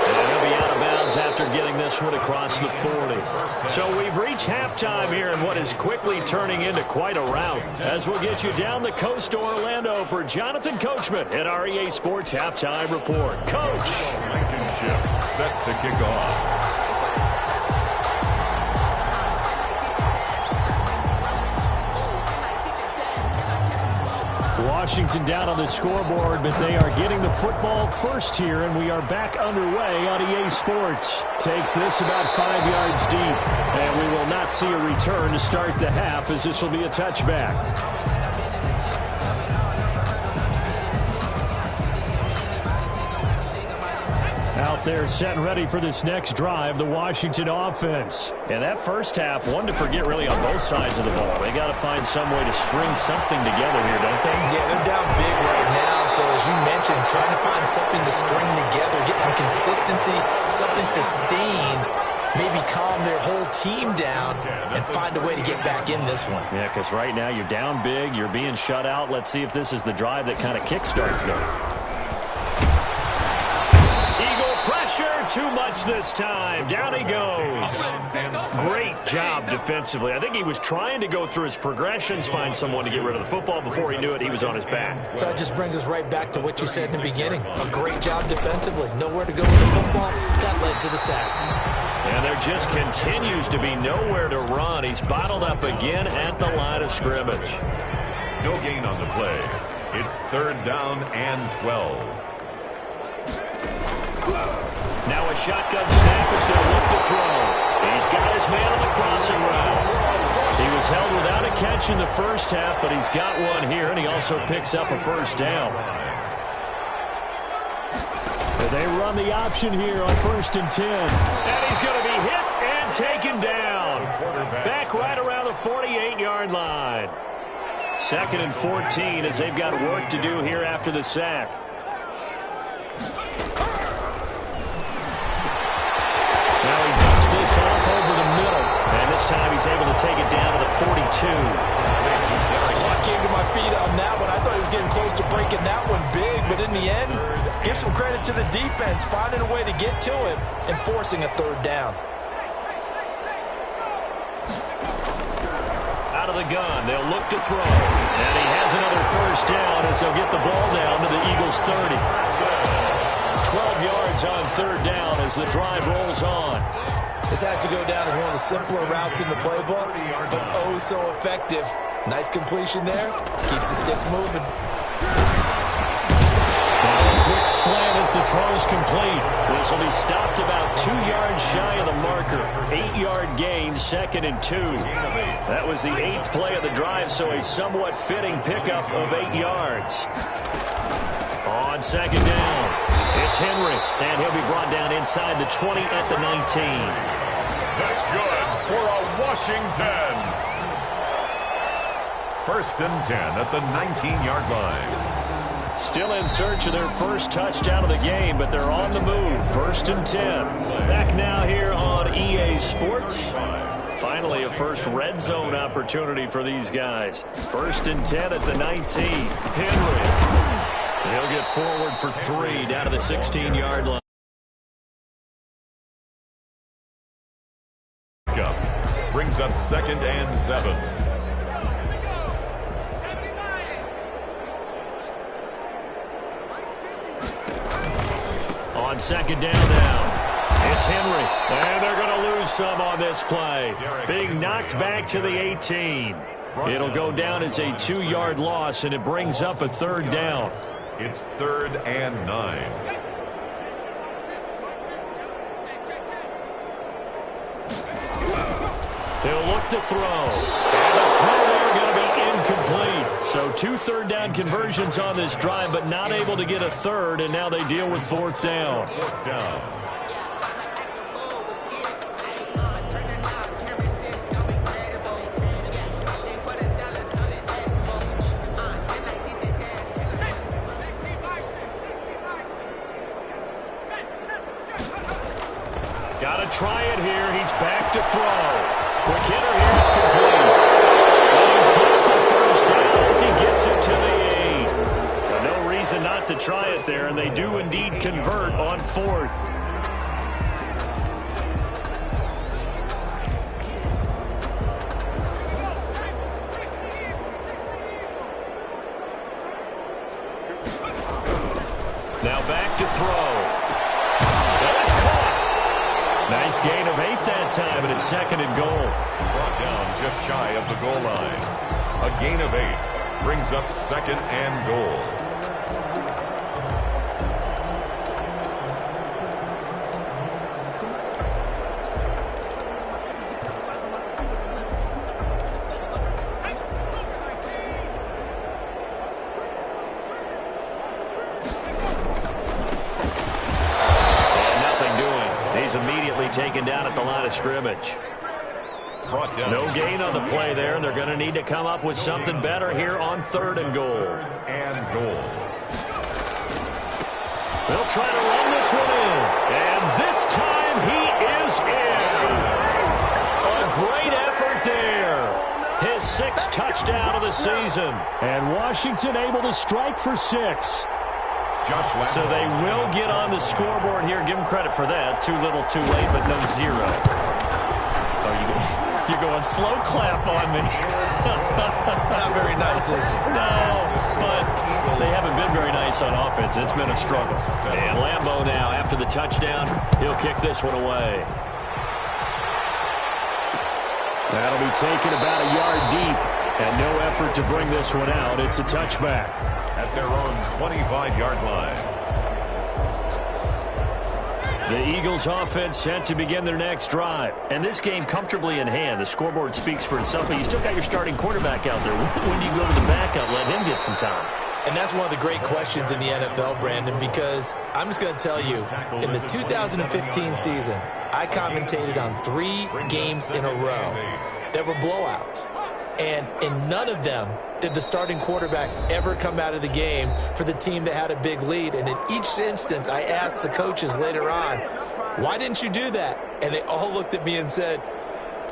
D: And he'll be out of bounds after getting this one across the 40. So we've reached halftime here in what is quickly turning into quite a rout. As we'll get you down the coast to Orlando for Jonathan Coachman at our EA Sports Halftime Report. Coach.
B: Blankenship set to kick off.
A: Washington down on the scoreboard, but they are getting the football first here, and we are back underway on EA Sports. Takes this about 5 yards deep, and we will not see a return to start the half, as this will be a touchback. Out there set and ready for this next drive, the Washington offense. And that first half, one to forget really on both sides of the ball. They got to find some way to string something together here, don't they?
C: Yeah, they're down big right now. So as you mentioned, trying to find something to string together, get some consistency, something sustained, maybe calm their whole team down and find a way to get back in this one.
A: Yeah, because right now you're down big, you're being shut out. Let's see if this is the drive that kind of kickstarts them.
D: Pressure too much this time. Down he goes. Great job defensively. I think he was trying to go through his progressions, find someone to get rid of the football. Before he knew it, he was on his back.
C: So that just brings us right back to what you said in the beginning. A great job defensively. Nowhere to go with the football. That led to the sack.
D: And there just continues to be nowhere to run. He's bottled up again at the line of scrimmage.
B: No gain on the play. It's 3rd down and 12.
D: Now a shotgun snap as they'll look to throw. He's got his man on the crossing route. He was held without a catch in the first half, but he's got one here, and he also picks up a first down.
A: And they run the option here on 1st and 10.
D: And he's going to be hit and taken down. Back right around the 48-yard line. 2nd and 14 as they've got work to do here after the sack.
A: Now he ducks this off over the middle. And this time he's able to take it down to the 42.
C: I came to my feet on that one. I thought he was getting close to breaking that one big, but in the end, give some credit to the defense, finding a way to get to him and forcing a 3rd down.
D: Out of the gun, they'll look to throw. And he has another first down as they'll get the ball down to the Eagles' 30. 12 yards on 3rd down as the drive rolls on.
C: This has to go down as one of the simpler routes in the playbook, but oh so effective. Nice completion there. Keeps the sticks moving.
A: That's a quick slant as the throw's complete.
D: This will be stopped about 2 yards shy of the marker. 8-yard gain, 2nd and 2. That was the 8th play of the drive, so a somewhat fitting pickup of 8 yards. On 2nd down, it's Henry, and he'll be brought down inside the 20 at the 19.
B: That's good for a Washington. 1st and 10 at the 19-yard line.
D: Still in search of their first touchdown of the game, but they're on the move. 1st and 10. Back now here on EA Sports. Finally, a first red zone opportunity for these guys. 1st and 10 at the 19. Henry. He'll get forward for 3 down to the 16-yard line.
B: Brings up 2nd and 7.
D: On 2nd down now, it's Henry. And they're going to lose some on this play. Being knocked back to the 18. It'll go down as a 2-yard loss, and it brings up a 3rd down.
B: It's 3rd and 9.
D: They'll look to throw. And the throw there going to be incomplete. So 2 3rd down conversions on this drive, but not able to get a 3rd, and now they deal with 4th down.
B: 4th down.
A: Got to try it here. He's back to throw. Quick hitter here. It's complete. And he's got the first down as he gets it to the 8. No reason not to try it there, and they do indeed convert on 4th. Now back to throw. That's caught. Nice gain of 8 that time, and it's 2nd and goal.
B: Brought down just shy of the goal line. A gain of 8 brings up 2nd and goal.
A: Taken down at the line of scrimmage. No gain on the play there, and they're going to need to come up with something better here on 3rd and goal. They'll try to run this one in, and this time he is in. A great effort there. His 6th touchdown of the season. And Washington able to strike for 6. So they will get on the scoreboard here. Give them credit for that. Too little, too late, but no 0. Oh, you're going slow clap on me.
C: Not very nice, is it?
A: No, but they haven't been very nice on offense. It's been a struggle. And Lambeau now, after the touchdown, he'll kick this one away. That'll be taken about a yard deep, and no effort to bring this one out. It's a touchback.
B: At their own 25-yard line.
A: The Eagles offense set to begin their next drive. And this game comfortably in hand. The scoreboard speaks for itself, but you still got your starting quarterback out there. When do you go to the backup, let him get some time?
C: And that's one of the great questions in the NFL, Brandon, because I'm just going to tell you, in the 2015 season, I commentated on 3 games in a row that were blowouts. And in none of them did the starting quarterback ever come out of the game for the team that had a big lead. And in each instance, I asked the coaches later on, why didn't you do that? And they all looked at me and said,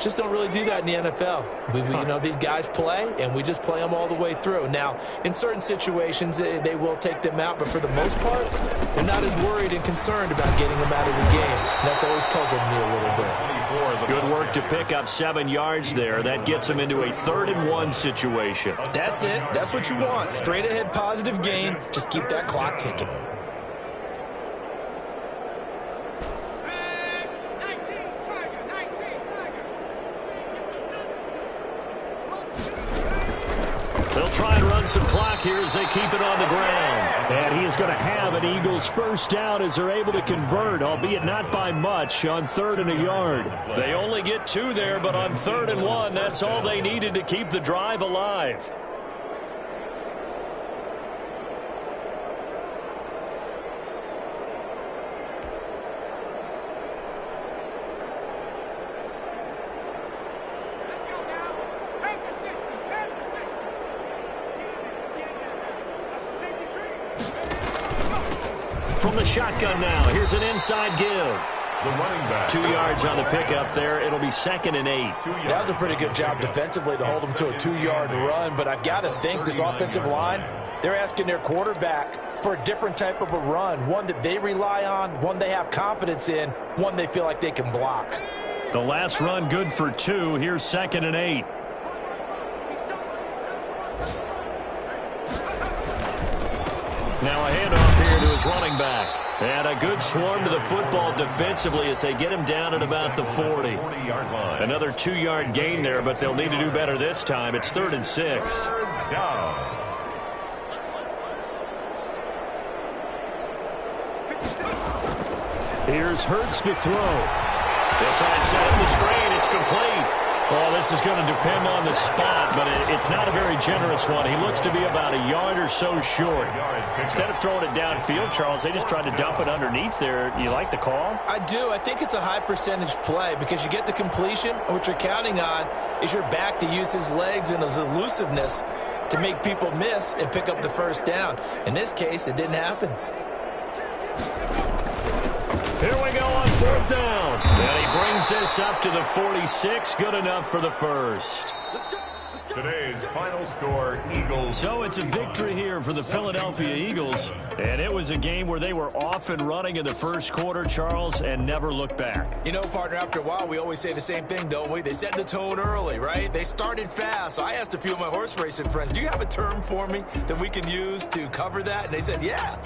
C: just don't really do that in the NFL. You know, these guys play, and we just play them all the way through. Now, in certain situations, they will take them out, but for the most part, they're not as worried and concerned about getting them out of the game. And that's always puzzled me a little bit.
A: Good work to pick up 7 yards there. That gets them into a 3rd and 1 situation.
C: That's it. That's what you want. Straight ahead positive gain. Just keep that clock ticking.
A: They'll try and run some clock here as they keep it on the ground. And he is going to have an Eagles first down as they're able to convert, albeit not by much, on 3rd and a yard. They only get 2 there, but on 3rd and 1, that's all they needed to keep the drive alive. From the shotgun now, here's an inside give.
B: The running back.
A: 2 yards on the pickup there. It'll be 2nd and 8.
C: That was a pretty good job defensively to hold them to a 2-yard run, but I've got to think this offensive line, they're asking their quarterback for a different type of a run, one that they rely on, one they have confidence in, one they feel like they can block.
A: The last run good for 2. Here's 2nd and 8. Now a handoff here to his running back. And a good swarm to the football defensively as they get him down at about the 40. Another 2-yard gain there, but they'll need to do better this time. It's 3rd and 6. Here's Hurts to throw. They'll try and set up the screen. It's complete. Well, this is going to depend on the spot, but it's not a very generous one. He looks to be about a yard or so short. Instead of throwing it downfield, Charles, they just tried to dump it underneath there. You like the call?
C: I do. I think it's a high percentage play because you get the completion. What you're counting on is your back to use his legs and his elusiveness to make people miss and pick up the first down. In this case, it didn't happen.
A: Here we go on 4th down. brings this up to the 46. Good enough for the first.
B: Today's final score, Eagles.
A: So it's a victory here for the Philadelphia Eagles. And it was a game where they were off and running in the first quarter, Charles, and never looked back.
C: You know, partner, after a while, we always say the same thing, don't we? They set the tone early, right? They started fast. So I asked a few of my horse racing friends, do you have a term for me that we can use to cover that? And they said, yeah.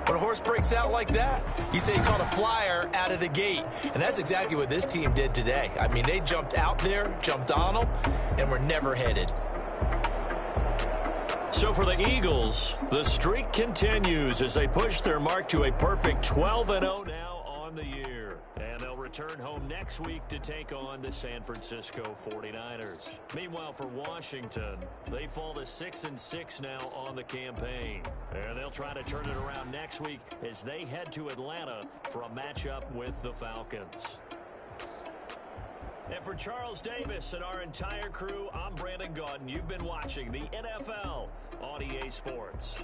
C: When a horse breaks out like that, you say he caught a flyer out of the gate. And that's exactly what this team did today. I mean, they jumped out there, jumped on them, and were never headed.
A: So for the Eagles, the streak continues as they push their mark to a perfect 12-0 now on the year. And they'll return home next week to take on the San Francisco 49ers. Meanwhile, for Washington, they fall to 6-6 now on the campaign. And they'll try to turn it around next week as they head to Atlanta for a matchup with the Falcons. And for Charles Davis and our entire crew, I'm Brandon Gaudin. You've been watching the NFL on EA Sports.